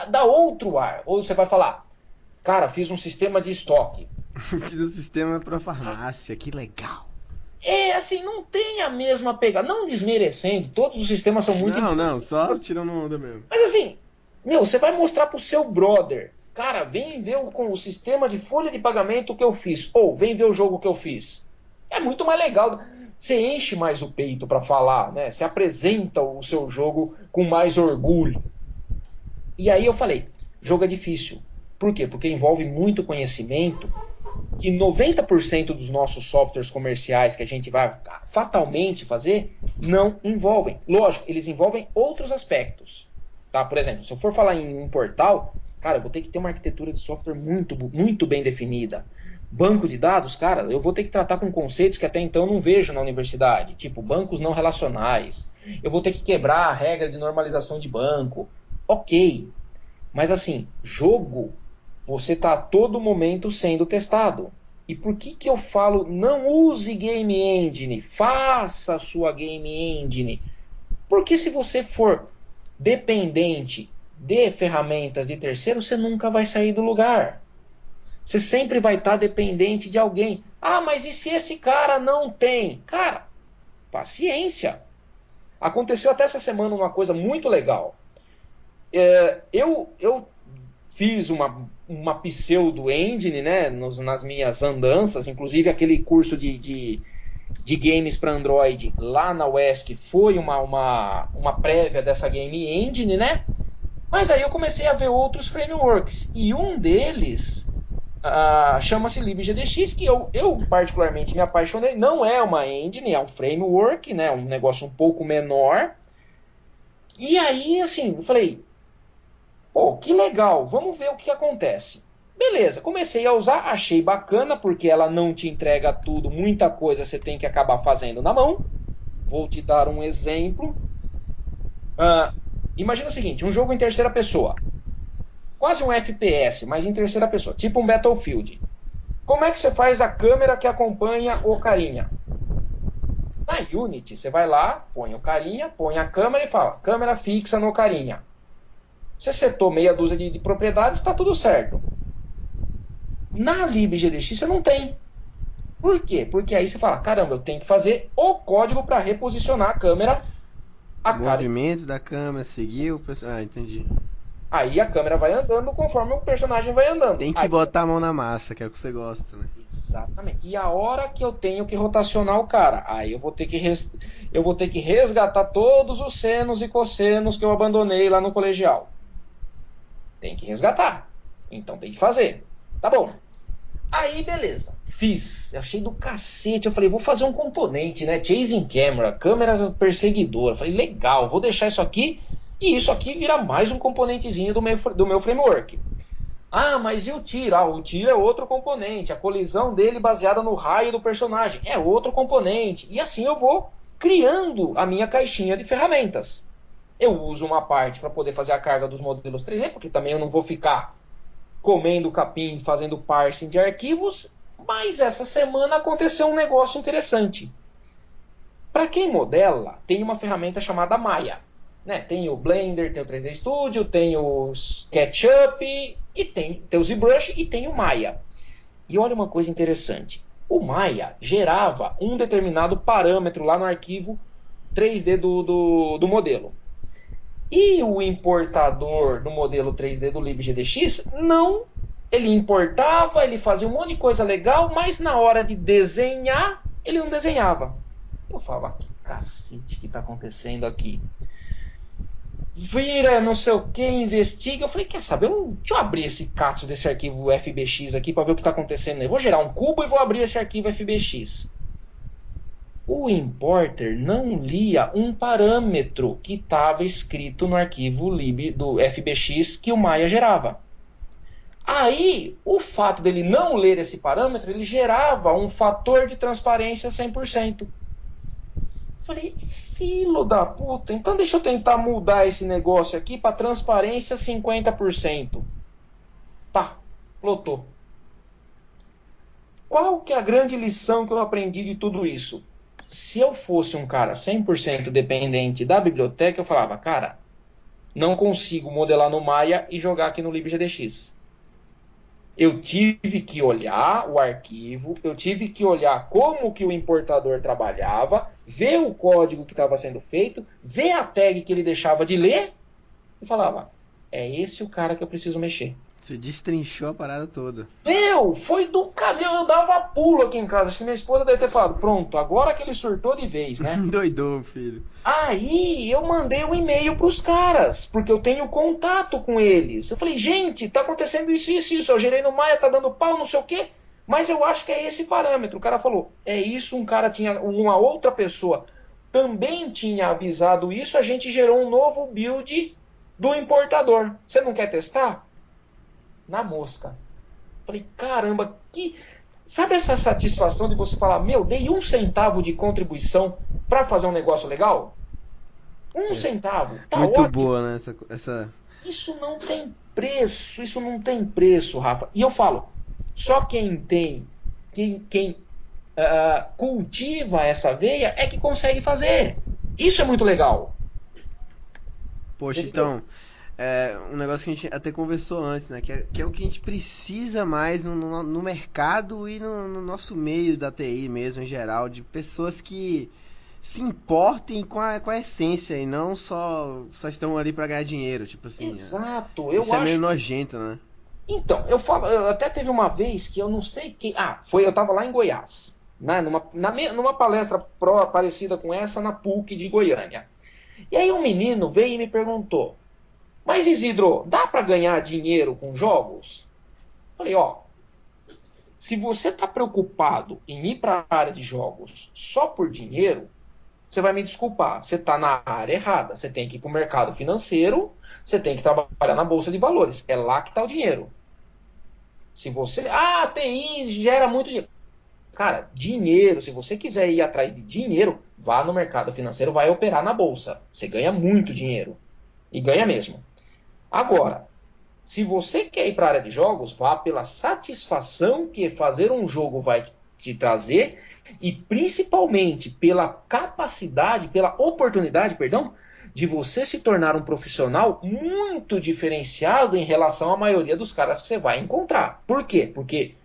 Dá outro ar. Ou você vai falar, cara, fiz um sistema de estoque. Fiz um sistema pra farmácia, que legal. Assim, não tem a mesma pegada. Não desmerecendo, todos os sistemas são muito... Não, só tirando onda mesmo. Mas assim, você vai mostrar pro seu brother, cara, vem ver com o sistema de folha de pagamento que eu fiz. Ou vem ver o jogo que eu fiz. É muito mais legal. Você enche mais o peito pra falar, né? Você apresenta o seu jogo com mais orgulho. E aí eu falei, jogo é difícil. Por quê? Porque envolve muito conhecimento que 90% dos nossos softwares comerciais que a gente vai fatalmente fazer não envolvem. Lógico, eles envolvem outros aspectos. Tá? Por exemplo, se eu for falar em um portal, cara, eu vou ter que ter uma arquitetura de software muito, muito bem definida. Banco de dados, cara, eu vou ter que tratar com conceitos que até então eu não vejo na universidade, tipo bancos não relacionais. Eu vou ter que quebrar a regra de normalização de banco. Ok, mas assim, jogo, você está a todo momento sendo testado. E por que eu falo, não use Game Engine, faça a sua Game Engine? Porque se você for dependente de ferramentas de terceiro, você nunca vai sair do lugar. Você sempre vai estar dependente de alguém. Ah, mas e se esse cara não tem? Cara, paciência. Aconteceu até essa semana uma coisa muito legal. Eu fiz uma pseudo-engine, né, nas minhas andanças, inclusive aquele curso de games para Android lá na UESC foi uma prévia dessa Game Engine, né? Mas aí eu comecei a ver outros frameworks, e um deles chama-se libgdx, que eu particularmente me apaixonei. Não é uma engine, é um framework, né, um negócio um pouco menor. E aí, assim, eu falei, pô, que legal, vamos ver o que acontece. Beleza, comecei a usar, achei bacana, porque ela não te entrega tudo, muita coisa você tem que acabar fazendo na mão. Vou te dar um exemplo. Imagina o seguinte, um jogo em terceira pessoa. Quase um FPS, mas em terceira pessoa, tipo um Battlefield. Como é que você faz a câmera que acompanha o carinha? Na Unity, você vai lá, põe o carinha, põe a câmera e fala, câmera fixa no carinha. Você setou meia dúzia de propriedades, está tudo certo. Na libgdx você não tem. Por quê? Porque aí você fala, caramba, eu tenho que fazer o código para reposicionar a câmera. O movimento da câmera, seguiu. Ah, entendi. Aí a câmera vai andando conforme o personagem vai andando. Tem que aí, botar a mão na massa, que é o que você gosta, né? Exatamente. E a hora que eu tenho que rotacionar o cara, aí eu vou ter que resgatar todos os senos e cossenos que eu abandonei lá no colegial. Tem que resgatar. Então tem que fazer. Tá bom. Aí, beleza. Fiz. Achei do cacete. Eu falei, vou fazer um componente, né? Chasing camera, câmera perseguidora. Falei, legal, vou deixar isso aqui. E isso aqui vira mais um componentezinho do meu framework. Ah, mas e o tiro? Ah, o tiro é outro componente. A colisão dele baseada no raio do personagem é outro componente. E assim eu vou criando a minha caixinha de ferramentas. Eu uso uma parte para poder fazer a carga dos modelos 3D, porque também eu não vou ficar comendo capim, fazendo parsing de arquivos. Mas essa semana aconteceu um negócio interessante. Para quem modela, tem uma ferramenta chamada Maya. Né? Tem o Blender, tem o 3D Studio, tem o SketchUp, e tem o ZBrush e tem o Maya. E olha uma coisa interessante. O Maya gerava um determinado parâmetro lá no arquivo 3D do modelo. E o importador do modelo 3D do libgdx, não. Ele importava, ele fazia um monte de coisa legal, mas na hora de desenhar, ele não desenhava. Eu falava, que cacete que está acontecendo aqui? Vira não sei o que, investiga. Eu falei, quer saber? Deixa eu abrir esse cacho desse arquivo FBX aqui para ver o que está acontecendo. Eu vou gerar um cubo e vou abrir esse arquivo FBX. O importer não lia um parâmetro que estava escrito no arquivo lib do FBX que o Maya gerava. Aí, o fato dele não ler esse parâmetro, ele gerava um fator de transparência 100%. Falei, filho da puta, então deixa eu tentar mudar esse negócio aqui para transparência 50%. Tá, lotou. Qual que é a grande lição que eu aprendi de tudo isso? Se eu fosse um cara 100% dependente da biblioteca, eu falava, cara, não consigo modelar no Maya e jogar aqui no libgdx. Eu tive que olhar o arquivo, eu tive que olhar como que o importador trabalhava, ver o código que estava sendo feito, ver a tag que ele deixava de ler e falava, é esse o cara que eu preciso mexer. Você destrinchou a parada toda. Foi do caminho, eu dava pulo aqui em casa. Acho que minha esposa deve ter falado, pronto, agora que ele surtou de vez, né? Doidou, filho. Aí eu mandei um e-mail pros caras, porque eu tenho contato com eles. Eu falei, gente, tá acontecendo isso, isso, isso. Eu gerei no Maya, tá dando pau, não sei o quê. Mas eu acho que é esse parâmetro. O cara falou, é isso, um cara tinha, uma outra pessoa também tinha avisado isso, a gente gerou um novo build do importador. Você não quer testar? Na mosca. Falei, caramba, que... Sabe essa satisfação de você falar, meu, dei 1 centavo de contribuição para fazer um negócio legal? 1 centavo, tá muito ótimo. Boa, né? Essa... Isso não tem preço, Rafa. E eu falo, só quem cultiva essa veia é que consegue fazer. Isso é muito legal. Poxa, então... É um negócio que a gente até conversou antes, né? Que é o que a gente precisa mais no mercado e no nosso meio da TI mesmo, em geral, de pessoas que se importem com a essência e não só estão ali para ganhar dinheiro, tipo assim. Exato. Isso é meio nojento, né? Então, eu até teve uma vez que eu não sei quem... eu tava lá em Goiás, né? Numa palestra parecida com essa na PUC de Goiânia. E aí um menino veio e me perguntou, mas Isidro, dá para ganhar dinheiro com jogos? Falei, se você está preocupado em ir para a área de jogos só por dinheiro, você vai me desculpar, você está na área errada. Você tem que ir para o mercado financeiro, você tem que trabalhar na bolsa de valores. É lá que está o dinheiro. Se você... TI gera muito dinheiro. Cara, dinheiro, se você quiser ir atrás de dinheiro, vá no mercado financeiro, vai operar na bolsa. Você ganha muito dinheiro. E ganha mesmo. Agora, Se você quer ir para a área de jogos, vá pela satisfação que fazer um jogo vai te trazer e principalmente pela capacidade, pela oportunidade, perdão, de você se tornar um profissional muito diferenciado em relação à maioria dos caras que você vai encontrar. Por quê? Porque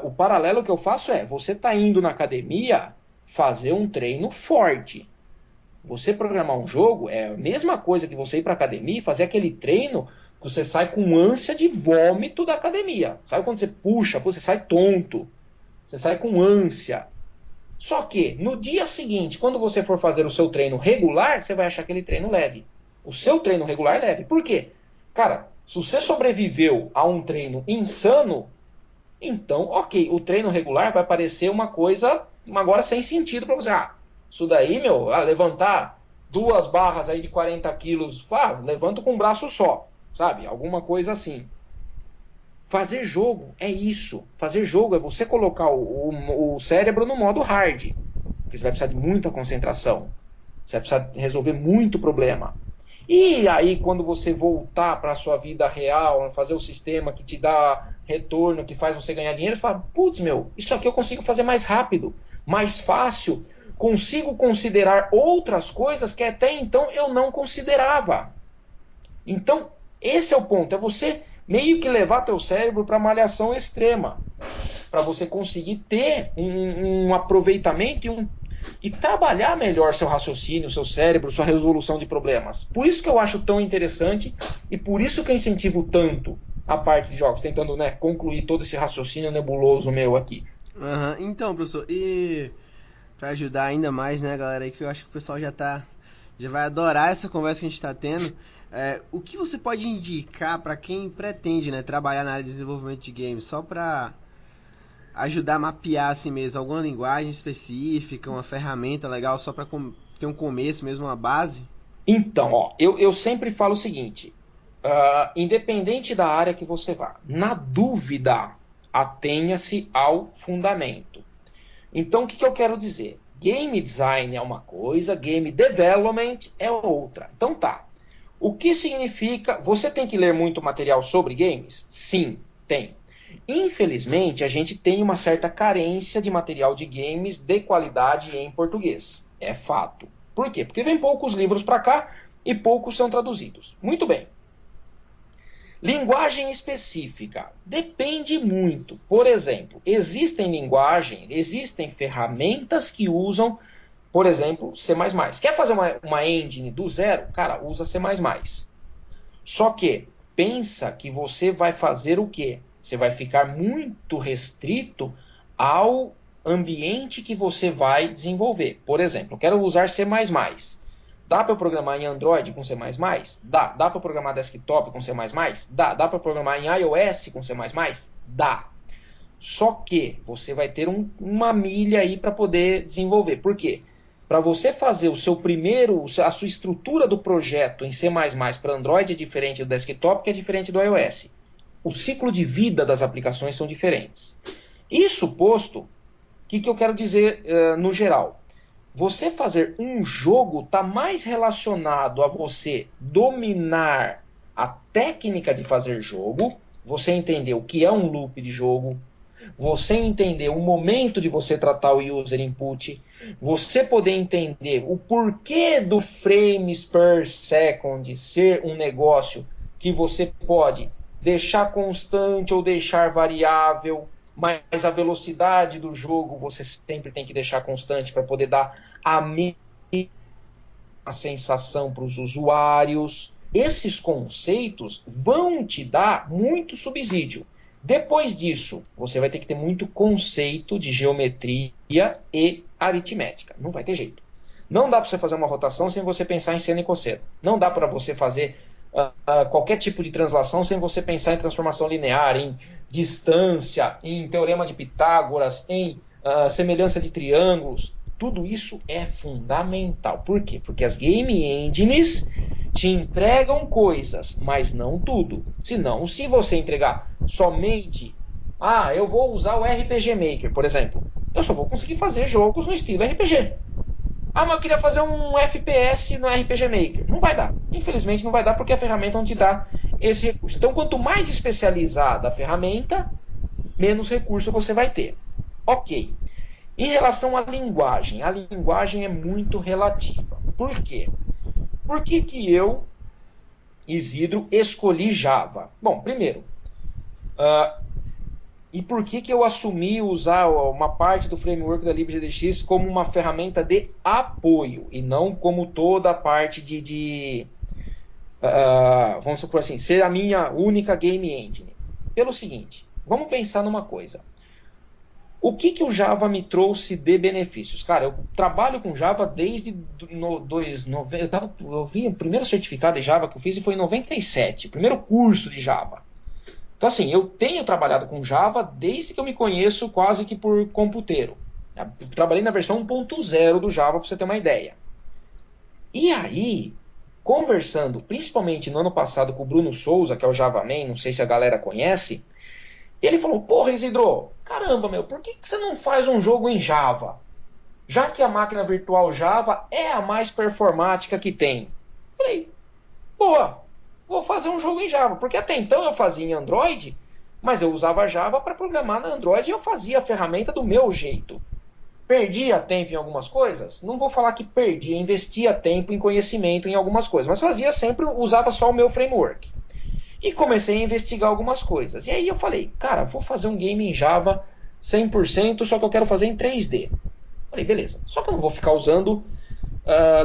o paralelo que eu faço é, você está indo na academia fazer um treino forte. Você programar um jogo é a mesma coisa que você ir para a academia e fazer aquele treino que você sai com ânsia de vômito da academia. Sabe quando você puxa, você sai tonto, você sai com ânsia. Só que no dia seguinte, quando você for fazer o seu treino regular, você vai achar aquele treino leve. O seu treino regular é leve. Por quê? Cara, se você sobreviveu a um treino insano, então, ok, o treino regular vai parecer uma coisa agora sem sentido para você. Isso daí, levantar 2 barras aí de 40 quilos, levanto com um braço só, sabe? Alguma coisa assim. Fazer jogo é isso. Fazer jogo é você colocar o cérebro no modo hard. Porque você vai precisar de muita concentração. Você vai precisar resolver muito problema. E aí, quando você voltar para a sua vida real, fazer o sistema que te dá retorno, que faz você ganhar dinheiro, você fala, putz, isso aqui eu consigo fazer mais rápido, mais fácil, consigo considerar outras coisas que até então eu não considerava. Então, esse é o ponto, é você meio que levar teu cérebro para uma malhação extrema, para você conseguir ter um aproveitamento e trabalhar melhor seu raciocínio, seu cérebro, sua resolução de problemas. Por isso que eu acho tão interessante e por isso que eu incentivo tanto a parte de jogos, tentando concluir todo esse raciocínio nebuloso meu aqui. Então, professor, e para ajudar ainda mais, né, galera, aí que eu acho que o pessoal já vai adorar essa conversa que a gente está tendo, o que você pode indicar para quem pretende, né, trabalhar na área de desenvolvimento de games, só para ajudar a mapear assim mesmo, alguma linguagem específica, uma ferramenta legal só para ter um começo mesmo, uma base? Então, eu sempre falo o seguinte, independente da área que você vá, na dúvida, atenha-se ao fundamento. Então, o que eu quero dizer? Game design é uma coisa, game development é outra. Então tá. O que significa... Você tem que ler muito material sobre games? Sim, tem. Infelizmente, a gente tem uma certa carência de material de games de qualidade em português. É fato. Por quê? Porque vem poucos livros para cá e poucos são traduzidos. Muito bem. Linguagem específica. Depende muito. Por exemplo, existem ferramentas que usam, por exemplo, C++. Quer fazer uma engine do zero? Cara, usa C++. Só que, pensa que você vai fazer o quê? Você vai ficar muito restrito ao ambiente que você vai desenvolver. Por exemplo, eu quero usar C++. Dá para eu programar em Android com C++? Dá. Dá para eu programar desktop com C++? Dá. Dá para eu programar em iOS com C++? Dá. Só que você vai ter uma milha aí para poder desenvolver. Por quê? Para você fazer a sua estrutura do projeto em C++ para Android é diferente do desktop, que é diferente do iOS. O ciclo de vida das aplicações são diferentes. Isso posto, o que eu quero dizer no geral? Você fazer um jogo está mais relacionado a você dominar a técnica de fazer jogo, você entender o que é um loop de jogo, você entender o momento de você tratar o user input, você poder entender o porquê do frames per second ser um negócio que você pode deixar constante ou deixar variável, mas a velocidade do jogo você sempre tem que deixar constante para poder dar a mesma sensação para os usuários. Esses conceitos vão te dar muito subsídio. Depois disso, você vai ter que ter muito conceito de geometria e aritmética. Não vai ter jeito. Não dá para você fazer uma rotação sem você pensar em seno e cosseno. Não dá para você fazer qualquer tipo de translação sem você pensar em transformação linear, em distância, em teorema de Pitágoras, em semelhança de triângulos. Tudo isso é fundamental. Por quê? Porque as game engines te entregam coisas, mas não tudo. Senão, se você entregar somente eu vou usar o RPG Maker, por exemplo, eu só vou conseguir fazer jogos no estilo RPG. Mas eu queria fazer um FPS no RPG Maker. Não vai dar. Infelizmente não vai dar porque a ferramenta não te dá esse recurso. Então, quanto mais especializada a ferramenta, menos recurso você vai ter. Ok. Em relação à linguagem, a linguagem é muito relativa. Por quê? Por que eu, Isidro, escolhi Java? Bom, primeiro, e por que eu assumi usar uma parte do framework da LibGDX como uma ferramenta de apoio e não como toda a parte vamos supor assim, ser a minha única game engine? Pelo seguinte, vamos pensar numa coisa. O que o Java me trouxe de benefícios? Cara, eu trabalho com Java desde eu vi o primeiro certificado de Java que eu fiz e foi em 97, o primeiro curso de Java. Então, assim, eu tenho trabalhado com Java desde que eu me conheço quase que por computeiro. Eu trabalhei na versão 1.0 do Java, para você ter uma ideia. E aí, conversando, principalmente no ano passado com o Bruno Souza, que é o JavaMan, não sei se a galera conhece, ele falou, porra, Isidro, caramba, meu, por que você não faz um jogo em Java? Já que a máquina virtual Java é a mais performática que tem. Falei, boa, vou fazer um jogo em Java, porque até então eu fazia em Android, mas eu usava Java para programar na Android e eu fazia a ferramenta do meu jeito. Perdia tempo em algumas coisas? Não vou falar que perdia, investia tempo em conhecimento em algumas coisas, mas fazia sempre, usava só o meu framework. E comecei a investigar algumas coisas. E aí eu falei, cara, vou fazer um game em Java 100%, só que eu quero fazer em 3D. Falei, beleza. Só que eu não vou ficar usando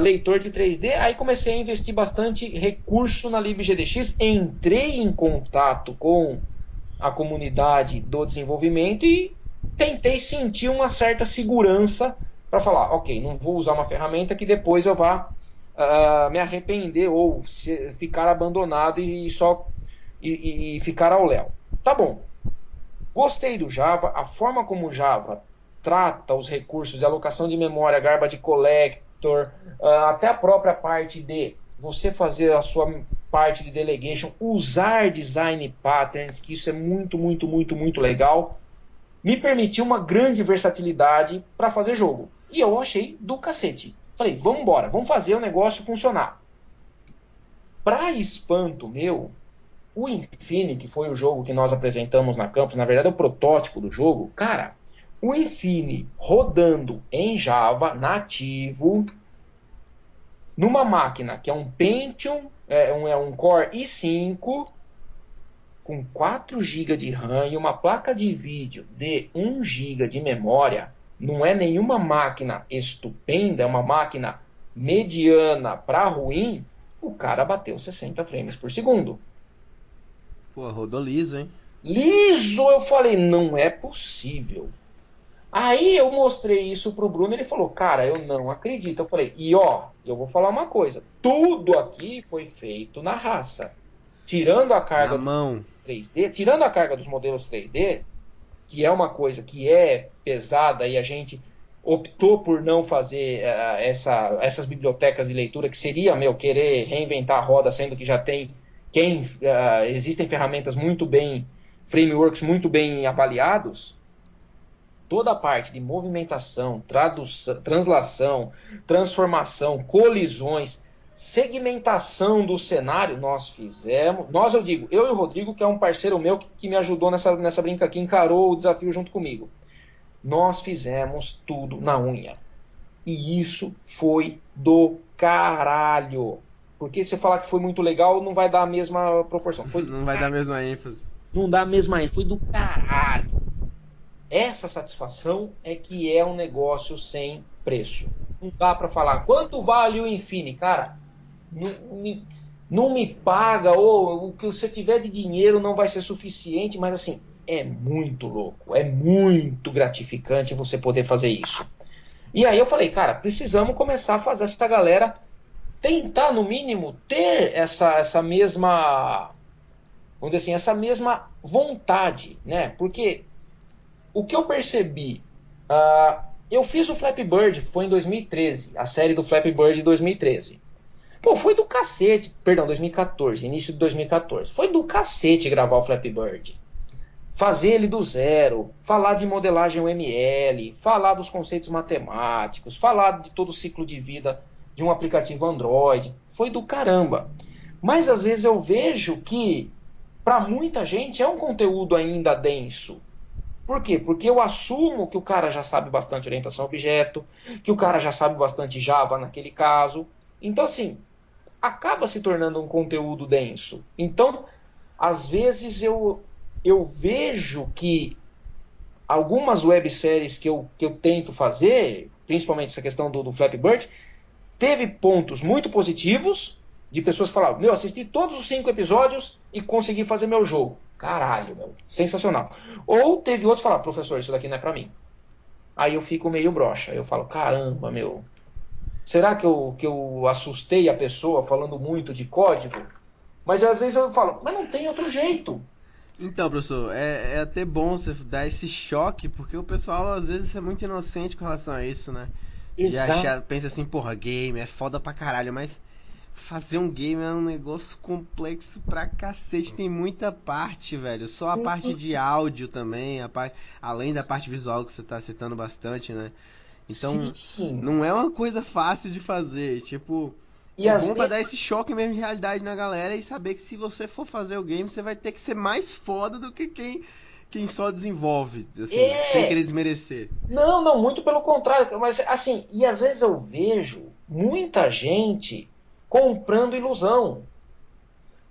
leitor de 3D. Aí comecei a investir bastante recurso na LibGDX. Entrei em contato com a comunidade do desenvolvimento e tentei sentir uma certa segurança para falar, ok, não vou usar uma ferramenta que depois eu vá me arrepender ou ficar abandonado e ficar ao léu. Tá bom. Gostei do Java, a forma como o Java trata os recursos de alocação de memória, garbage collector, até a própria parte de você fazer a sua parte de delegation, usar design patterns, que isso é muito, muito, muito, muito legal, me permitiu uma grande versatilidade para fazer jogo. E eu achei do cacete. Falei, vamos embora, vamos fazer o negócio funcionar. Para espanto meu, o Infine, que foi o jogo que nós apresentamos na Campus, na verdade é o protótipo do jogo, cara, o Infine rodando em Java nativo, numa máquina que é um Pentium, um Core i5, com 4 GB de RAM e uma placa de vídeo de 1 GB de memória, não é nenhuma máquina estupenda, é uma máquina mediana para ruim, o cara bateu 60 frames por segundo. Pô, rodou liso, hein? Liso! Eu falei, não é possível. Aí eu mostrei isso pro Bruno, ele falou, cara, eu não acredito. Eu falei, eu vou falar uma coisa, tudo aqui foi feito na raça. Tirando a carga na mão. 3D, tirando a carga dos modelos 3D, que é uma coisa que é pesada e a gente optou por não fazer essas bibliotecas de leitura, que seria, querer reinventar a roda, sendo que já tem existem ferramentas muito bem, frameworks muito bem avaliados. Toda a parte de movimentação, translação, transformação, colisões, segmentação do cenário, nós fizemos. Eu digo, eu e o Rodrigo, que é um parceiro meu que me ajudou nessa brinca aqui, encarou o desafio junto comigo. Nós fizemos tudo na unha. E isso foi do caralho. Porque se eu falar que foi muito legal, não vai dar a mesma proporção. Não vai dar a mesma ênfase. Não dá a mesma ênfase. Foi do caralho. Essa satisfação é que é um negócio sem preço. Não dá pra falar quanto vale o Infine. Cara, não me paga, ou o que você tiver de dinheiro não vai ser suficiente, mas assim, é muito louco. É muito gratificante você poder fazer isso. E aí eu falei, cara, precisamos começar a fazer essa galera tentar, no mínimo, ter essa mesma, vamos dizer assim, essa mesma vontade, né? Porque o que eu percebi, eu fiz o Flappy Bird, foi em 2013, a série do Flappy Bird de 2013. Pô, foi do cacete, perdão, 2014, início de 2014. Foi do cacete gravar o Flappy Bird. Fazer ele do zero, falar de modelagem UML, falar dos conceitos matemáticos, falar de todo o ciclo de vida de um aplicativo Android. Foi do caramba. Mas às vezes eu vejo que para muita gente é um conteúdo ainda denso. Por quê? Porque eu assumo que o cara já sabe bastante orientação a objeto, que o cara já sabe bastante Java naquele caso. Então, assim, acaba se tornando um conteúdo denso. Então, às vezes eu vejo que algumas webséries que eu tento fazer, principalmente essa questão do Flappy Bird, teve pontos muito positivos, de pessoas que falavam, assisti todos os 5 episódios e consegui fazer meu jogo. Caralho, sensacional. Ou teve outros que falaram, professor, isso daqui não é pra mim. Aí eu fico meio broxa. Eu falo, caramba, será que eu assustei a pessoa falando muito de código? Mas às vezes eu falo, mas não tem outro jeito. Então, professor, é até bom você dar esse choque, porque o pessoal às vezes é muito inocente com relação a isso, né? Pensa assim, porra, game é foda pra caralho, mas fazer um game é um negócio complexo pra cacete, tem muita parte, velho. Só a parte de áudio também, além da parte visual que você tá citando bastante, né? Então, não é uma coisa fácil de fazer, tipo... E é bom pra dar esse choque mesmo de realidade na galera e saber que se você for fazer o game, você vai ter que ser mais foda do que quem só desenvolve, assim, sem querer desmerecer. Não, muito pelo contrário. Mas, assim, e às vezes eu vejo muita gente comprando ilusão.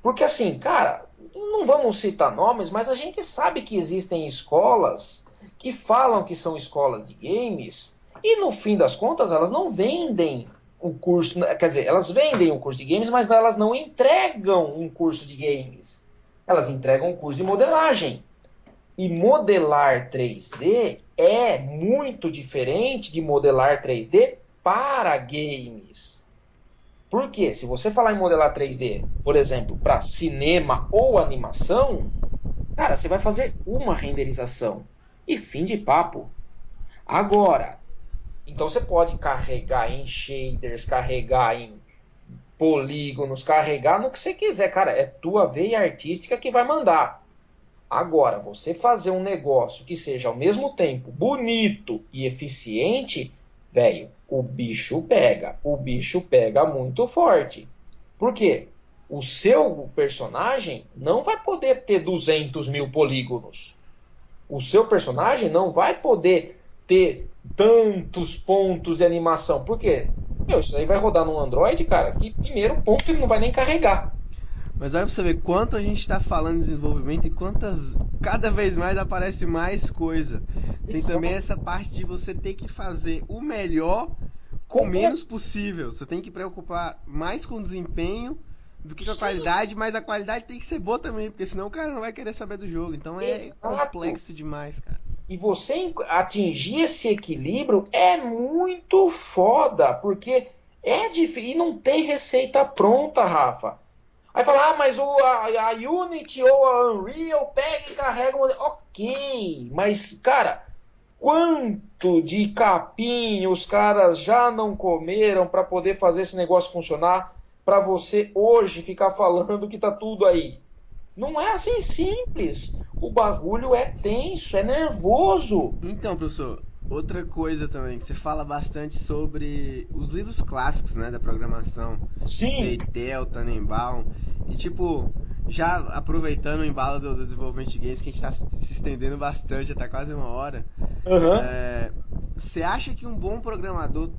Porque, assim, cara, não vamos citar nomes, mas a gente sabe que existem escolas que falam que são escolas de games e, no fim das contas, elas não vendem o curso, quer dizer, elas vendem um curso de games, mas elas não entregam um curso de games. Elas entregam um curso de modelagem. E modelar 3D é muito diferente de modelar 3D para games. Por quê? Se você falar em modelar 3D, por exemplo, para cinema ou animação, cara, você vai fazer uma renderização. E fim de papo. Agora, então você pode carregar em shaders, carregar em polígonos, carregar no que você quiser. Cara, é tua veia artística que vai mandar. Agora, você fazer um negócio que seja ao mesmo tempo bonito e eficiente, velho, o bicho pega muito forte. Por quê? O seu personagem não vai poder ter 200 mil polígonos. O seu personagem não vai poder ter tantos pontos de animação. Por quê? Isso aí vai rodar no Android, cara, que primeiro ponto ele não vai nem carregar. Mas olha pra você ver quanto a gente tá falando de desenvolvimento e cada vez mais aparece mais coisa. Tem também essa parte de você ter que fazer o melhor com o menos possível. Você tem que preocupar mais com o desempenho do que com a qualidade, mas a qualidade tem que ser boa também, porque senão o cara não vai querer saber do jogo. Então é complexo demais, cara. E você atingir esse equilíbrio é muito foda, porque é difícil e não tem receita pronta, Rafa. Aí fala, mas a Unity ou a Unreal pega e carrega o modelo. Ok, mas, cara, quanto de capim os caras já não comeram para poder fazer esse negócio funcionar, para você hoje ficar falando que tá tudo aí? Não é assim simples. O bagulho é tenso, é nervoso. Então, professor, outra coisa também, que você fala bastante sobre os livros clássicos, né, da programação. Sim. Beitel, Tannenbaum. E tipo, já aproveitando o embalo do desenvolvimento de games, que a gente tá se estendendo bastante, até quase 1 hora. Você acha que um bom programador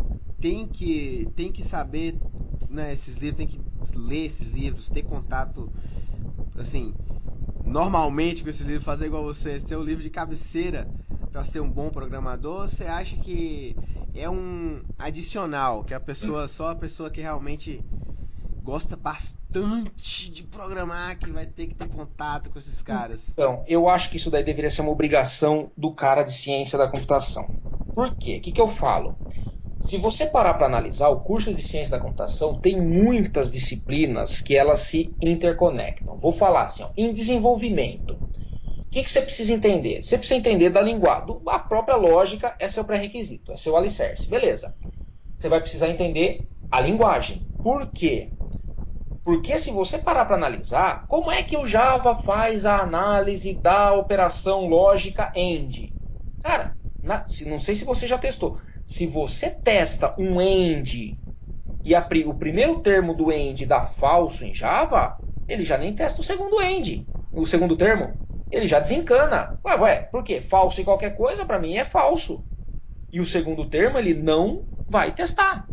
tem que saber, né, esses livros, tem que ler esses livros, ter contato, assim, normalmente com esse livro, fazer igual você, ter o livro de cabeceira para ser um bom programador? Ou você acha que é um adicional, que só a pessoa que realmente gosta bastante de programar que vai ter que ter contato com esses caras? Então, eu acho que isso daí deveria ser uma obrigação do cara de ciência da computação. Por quê? O que eu falo? Se você parar para analisar, o curso de ciência da computação tem muitas disciplinas que elas se interconectam. Vou falar assim, em desenvolvimento. O que você precisa entender? Você precisa entender da linguagem. A própria lógica é seu pré-requisito, é seu alicerce. Beleza. Você vai precisar entender a linguagem. Por quê? Porque se você parar para analisar, como é que o Java faz a análise da operação lógica AND? Cara, não sei se você já testou. Se você testa um AND E o primeiro termo do end dá falso em Java, ele já nem testa o segundo end, o segundo termo. Ele já desencana. Ué, por quê? Falso em qualquer coisa, para mim, é falso. E o segundo termo, ele não vai testar.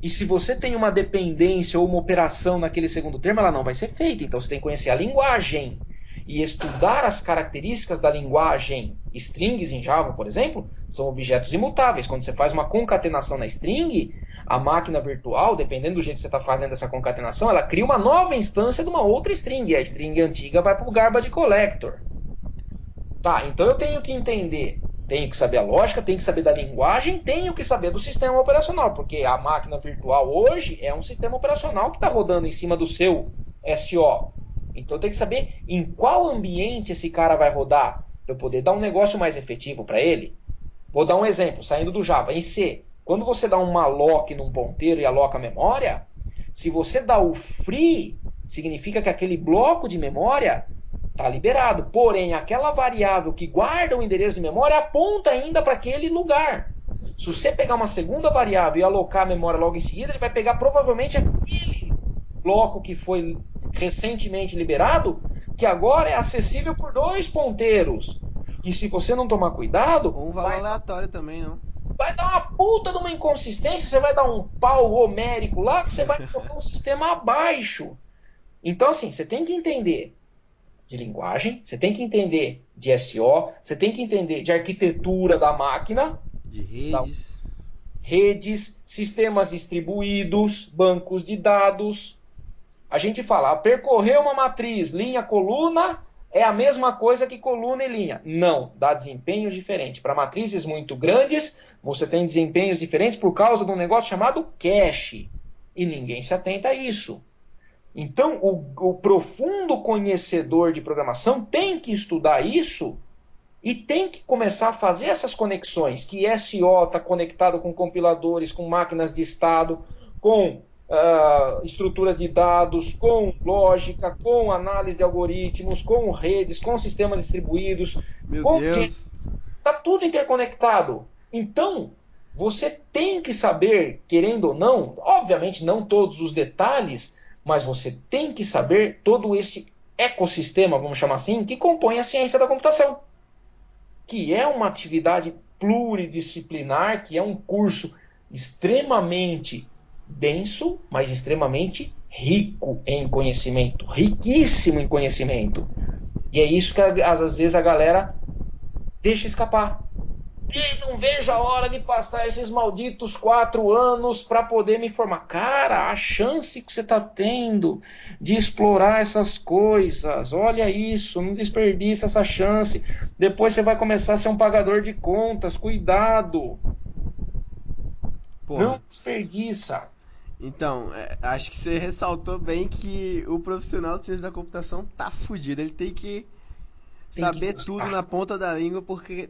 E se você tem uma dependência ou uma operação naquele segundo termo, ela não vai ser feita. Então você tem que conhecer a linguagem e estudar as características da linguagem. Strings em Java, por exemplo, são objetos imutáveis. Quando você faz uma concatenação na string, a máquina virtual, dependendo do jeito que você está fazendo essa concatenação, ela cria uma nova instância de uma outra string. E a string antiga vai para o garbage collector. Tá, então eu tenho que entender, tenho que saber a lógica, tenho que saber da linguagem, tenho que saber do sistema operacional, porque a máquina virtual hoje é um sistema operacional que está rodando em cima do seu SO. Então eu tenho que saber em qual ambiente esse cara vai rodar, para eu poder dar um negócio mais efetivo para ele. Vou dar um exemplo, saindo do Java. Em C, quando você dá um malloc num ponteiro e aloca a memória, se você dá o free, significa que aquele bloco de memória está liberado. Porém, aquela variável que guarda o endereço de memória aponta ainda para aquele lugar. Se você pegar uma segunda variável e alocar a memória logo em seguida, ele vai pegar provavelmente aquele bloco que foi recentemente liberado, que agora é acessível por 2 ponteiros. E se você não tomar cuidado... Ou um valor aleatório também, não? Vai dar uma puta de uma inconsistência, você vai dar um pau homérico lá, que você vai colocar um sistema abaixo. Então, assim, você tem que entender de linguagem, você tem que entender de SO, você tem que entender de arquitetura da máquina, de redes, redes, sistemas distribuídos, bancos de dados. A gente fala, percorrer uma matriz linha-coluna é a mesma coisa que coluna e linha. Não, dá desempenho diferente. Para matrizes muito grandes, você tem desempenhos diferentes por causa de um negócio chamado cache. E ninguém se atenta a isso. Então, o profundo conhecedor de programação tem que estudar isso e tem que começar a fazer essas conexões, que SO está conectado com compiladores, com máquinas de estado, com estruturas de dados, com lógica, com análise de algoritmos, com redes, com sistemas distribuídos. Meu Deus! Está tudo interconectado. Então, você tem que saber, querendo ou não, obviamente não todos os detalhes, mas você tem que saber todo esse ecossistema, vamos chamar assim, que compõe a ciência da computação, que é uma atividade pluridisciplinar, que é um curso extremamente denso, mas extremamente rico em conhecimento, riquíssimo em conhecimento. E é isso que às vezes a galera deixa escapar. E não vejo a hora de passar esses malditos 4 anos para poder me formar. Cara, a chance que você está tendo de explorar essas coisas, olha isso, não desperdiça essa chance. Depois você vai começar a ser um pagador de contas, cuidado. Porra. Não desperdiça. Então, acho que você ressaltou bem que o profissional de ciência da computação tá fudido. Ele tem que saber tudo na ponta da língua, porque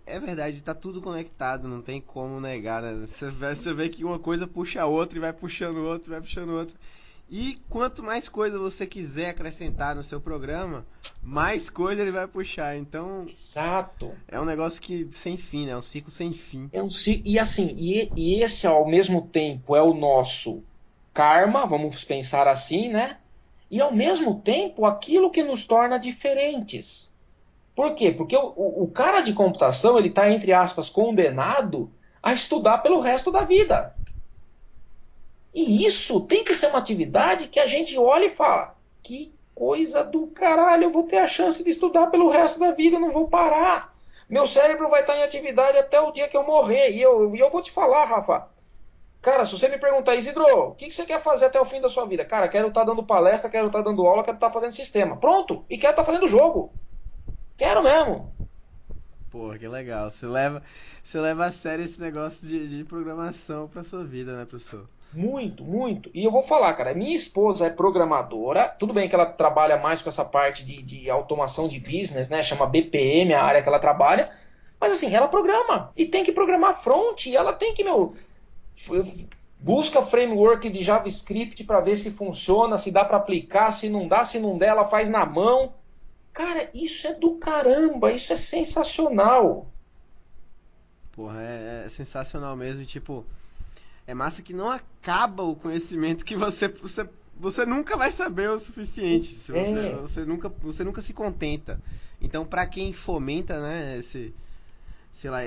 é verdade, tá tudo conectado, não tem como negar, né? Você vê que uma coisa puxa a outra e vai puxando outra, vai puxando outra. E quanto mais coisa você quiser acrescentar no seu programa, mais coisa ele vai puxar. Então, exato. É um negócio que sem fim, né? É um ciclo sem fim. E assim, e esse ao mesmo tempo é o nosso karma, vamos pensar assim, né? E ao mesmo tempo aquilo que nos torna diferentes. Por quê? Porque o cara de computação, ele está, entre aspas, condenado a estudar pelo resto da vida. E isso tem que ser uma atividade que a gente olha e fala, que coisa do caralho, eu vou ter a chance de estudar pelo resto da vida, eu não vou parar. Meu cérebro vai estar em atividade até o dia que eu morrer. E eu vou te falar, Rafa, cara, se você me perguntar, Isidro, o que você quer fazer até o fim da sua vida? Cara, quero estar dando palestra, quero estar dando aula, quero estar fazendo sistema. Pronto, e quero estar fazendo jogo. Quero mesmo. Porra, que legal. Você leva a sério esse negócio de programação pra sua vida, né, professor? Muito, muito. E eu vou falar, cara, minha esposa é programadora. Tudo bem que ela trabalha mais com essa parte de automação de business, né? Chama BPM, a área que ela trabalha. Mas assim, ela programa. E tem que programar front. E ela tem que, busca framework de JavaScript para ver se funciona, se dá para aplicar, se não dá, ela faz na mão. Cara, isso é do caramba, isso é sensacional. Porra, é sensacional mesmo, tipo, é massa que não acaba o conhecimento que você nunca vai saber o suficiente. Se você nunca se contenta. Então, para quem fomenta, né, sei lá,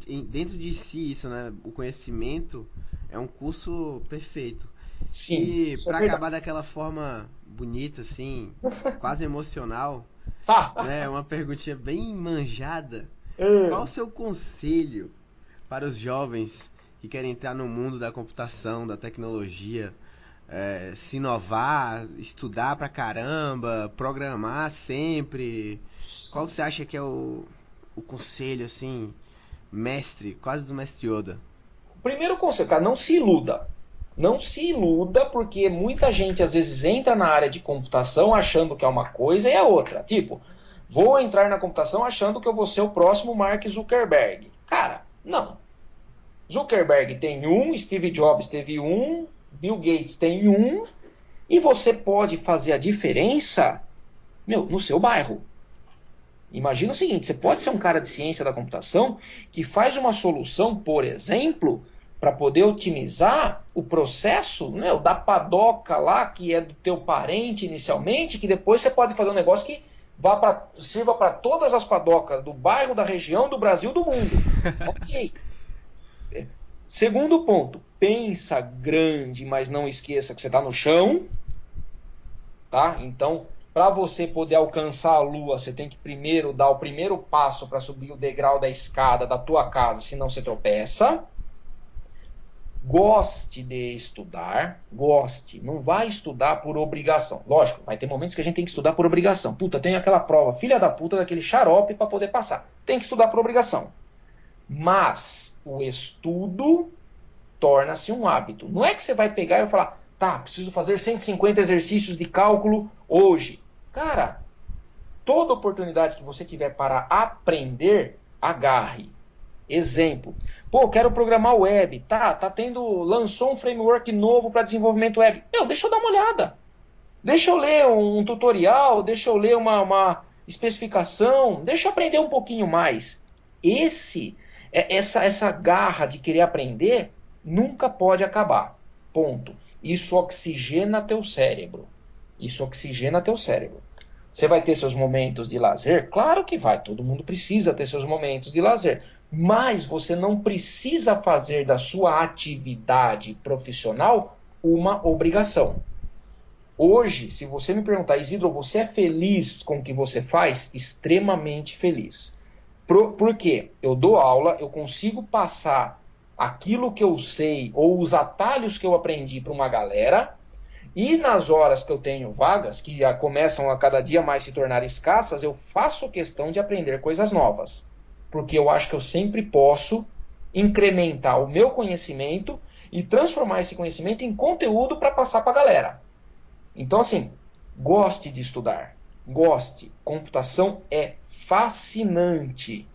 dentro de si isso, né, o conhecimento é um curso perfeito. Sim, E isso é para verdade. acabar daquela forma bonita, assim, quase emocional, né, uma perguntinha bem manjada. Qual o seu conselho para os jovens que querem entrar no mundo da computação, da tecnologia, se inovar, estudar pra caramba, programar sempre? Qual você acha que é o conselho, assim, mestre, quase do mestre Yoda? Primeiro conselho, cara, não se iluda. Não se iluda, porque muita gente às vezes entra na área de computação achando que é uma coisa e é outra. Tipo, vou entrar na computação achando que eu vou ser o próximo Mark Zuckerberg. Cara, não. Zuckerberg tem um, Steve Jobs teve um, Bill Gates tem um, e você pode fazer a diferença, no seu bairro. Imagina o seguinte, você pode ser um cara de ciência da computação que faz uma solução, por exemplo, para poder otimizar o processo, da padoca lá, que é do teu parente inicialmente, que depois você pode fazer um negócio que sirva para todas as padocas do bairro, da região, do Brasil, do mundo. Ok. Segundo ponto, pensa grande, mas não esqueça que você está no chão. Tá? Então, para você poder alcançar a lua, você tem que primeiro dar o primeiro passo para subir o degrau da escada da tua casa, senão você tropeça. Goste de estudar, goste. Não vai estudar por obrigação. Lógico, vai ter momentos que a gente tem que estudar por obrigação. Puta, tem aquela prova, filha da puta, daquele xarope para poder passar. Tem que estudar por obrigação. Mas o estudo torna-se um hábito. Não é que você vai pegar e vai falar, tá, preciso fazer 150 exercícios de cálculo hoje. Cara, toda oportunidade que você tiver para aprender, agarre. Exemplo. Pô, quero programar web. Lançou um framework novo para desenvolvimento web. Deixa eu dar uma olhada. Deixa eu ler um tutorial, deixa eu ler uma especificação, deixa eu aprender um pouquinho mais. Essa garra de querer aprender nunca pode acabar. Ponto. Isso oxigena teu cérebro. Isso oxigena teu cérebro. Você vai ter seus momentos de lazer? Claro que vai. Todo mundo precisa ter seus momentos de lazer. Mas você não precisa fazer da sua atividade profissional uma obrigação. Hoje, se você me perguntar, Isidro, você é feliz com o que você faz? Extremamente feliz. Por quê? Eu dou aula, eu consigo passar aquilo que eu sei ou os atalhos que eu aprendi para uma galera, e nas horas que eu tenho vagas, que começam a cada dia mais se tornar escassas, eu faço questão de aprender coisas novas. Porque eu acho que eu sempre posso incrementar o meu conhecimento e transformar esse conhecimento em conteúdo para passar para a galera. Então, assim, goste de estudar. Goste. Computação é fascinante.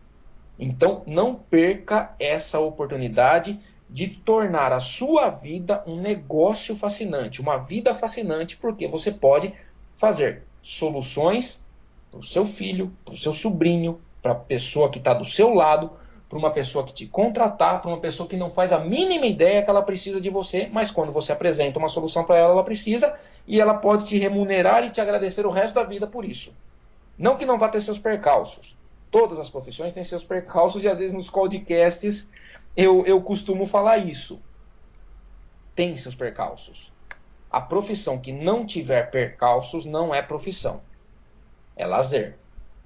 Então, não perca essa oportunidade de tornar a sua vida um negócio fascinante, uma vida fascinante, porque você pode fazer soluções para o seu filho, para o seu sobrinho, para a pessoa que está do seu lado, para uma pessoa que te contratar, para uma pessoa que não faz a mínima ideia que ela precisa de você, mas quando você apresenta uma solução para ela, ela precisa, e ela pode te remunerar e te agradecer o resto da vida por isso. Não que não vá ter seus percalços. Todas as profissões têm seus percalços, e às vezes nos podcasts eu costumo falar isso. Tem seus percalços. A profissão que não tiver percalços não é profissão. É lazer.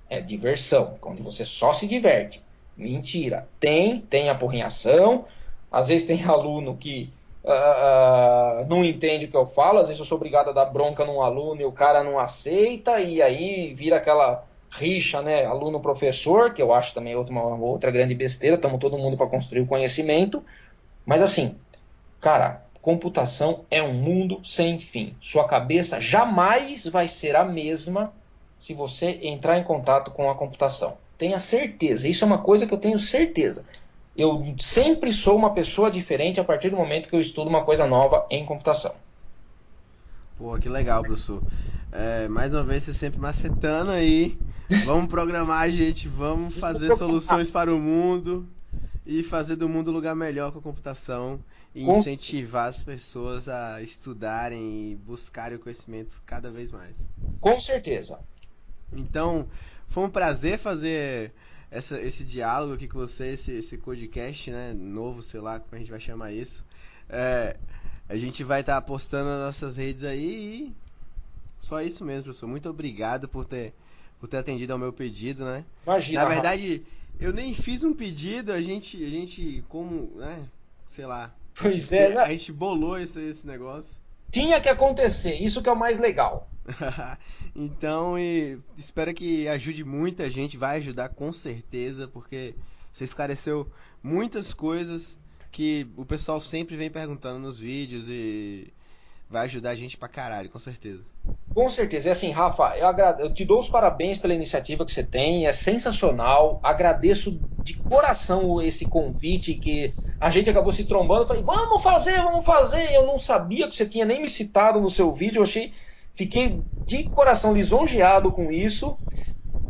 É diversão, onde você só se diverte. Mentira. Tem apurrinhação, às vezes tem aluno que não entende o que eu falo, às vezes eu sou obrigado a dar bronca num aluno e o cara não aceita, e aí vira aquela rixa, né, aluno-professor, que eu acho também uma outra grande besteira, estamos todo mundo para construir o conhecimento, mas assim, cara, computação é um mundo sem fim. Sua cabeça jamais vai ser a mesma se você entrar em contato com a computação. Tenha certeza, isso é uma coisa que eu tenho certeza. Eu sempre sou uma pessoa diferente a partir do momento que eu estudo uma coisa nova em computação. Pô, que legal, professor. Mais uma vez, você sempre macetando aí. Vamos programar, gente. Vamos fazer soluções para o mundo. e fazer do mundo um lugar melhor com a computação e Com- incentivar as pessoas a estudarem e buscarem o conhecimento cada vez mais. Com certeza. Então, foi um prazer fazer esse diálogo aqui com você, esse podcast, né? Novo, sei lá como a gente vai chamar isso. É, a gente vai estar postando nas nossas redes aí e só isso mesmo, professor. Muito obrigado por ter atendido ao meu pedido, né? Imagina, Na Rafa. verdade, eu nem fiz um pedido, a gente como, né? Sei lá. Pois é, A gente bolou esse negócio. tinha que acontecer, isso que é o mais legal. Então, e espero que ajude muita gente, vai ajudar com certeza, porque você esclareceu muitas coisas que o pessoal sempre vem perguntando nos vídeos e vai ajudar a gente pra caralho, com certeza. Com certeza. E assim, Rafa, eu te dou os parabéns pela iniciativa que você tem, é sensacional. Agradeço de coração esse convite que a gente acabou se trombando. Eu falei, vamos fazer, vamos fazer. Eu não sabia que você tinha nem me citado no seu vídeo. Eu achei, fiquei de coração lisonjeado com isso.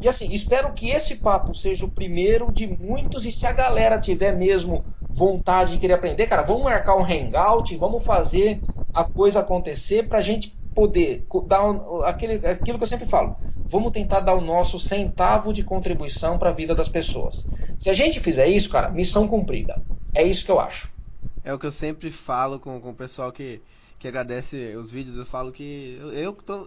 E assim, espero que esse papo seja o primeiro de muitos. E se a galera tiver mesmo vontade de querer aprender, cara, vamos marcar um hangout, vamos fazer a coisa acontecer pra gente poder dar aquilo que eu sempre falo. Vamos tentar dar o nosso centavo de contribuição para a vida das pessoas. Se a gente fizer isso, cara, missão cumprida. É isso que eu acho. É o que eu sempre falo com o pessoal que agradece os vídeos. Eu falo que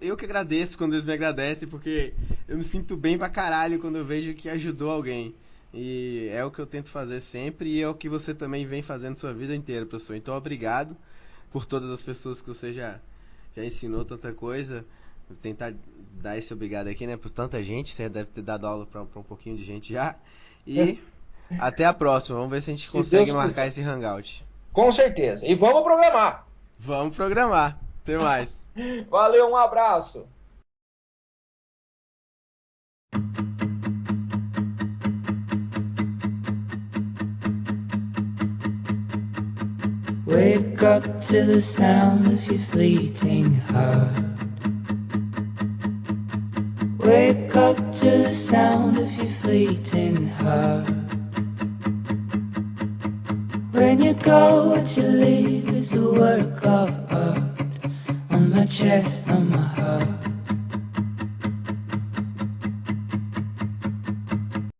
eu que agradeço quando eles me agradecem, porque eu me sinto bem pra caralho quando eu vejo que ajudou alguém. E é o que eu tento fazer sempre e é o que você também vem fazendo sua vida inteira, professor. Então, obrigado por todas as pessoas que você já ensinou tanta coisa. Vou tentar dar esse obrigado aqui, né, por tanta gente. Você deve ter dado aula pra um pouquinho de gente já. E até a próxima. Vamos ver se a gente consegue Deus marcar quiser. esse hangout. Com certeza. E vamos programar. Vamos programar. Até mais. Valeu, um abraço. Wake up to the sound of your fleeting heart. Wake up to the sound of your fleeting heart. When you go, what you leave is a work of art on my chest, on my heart.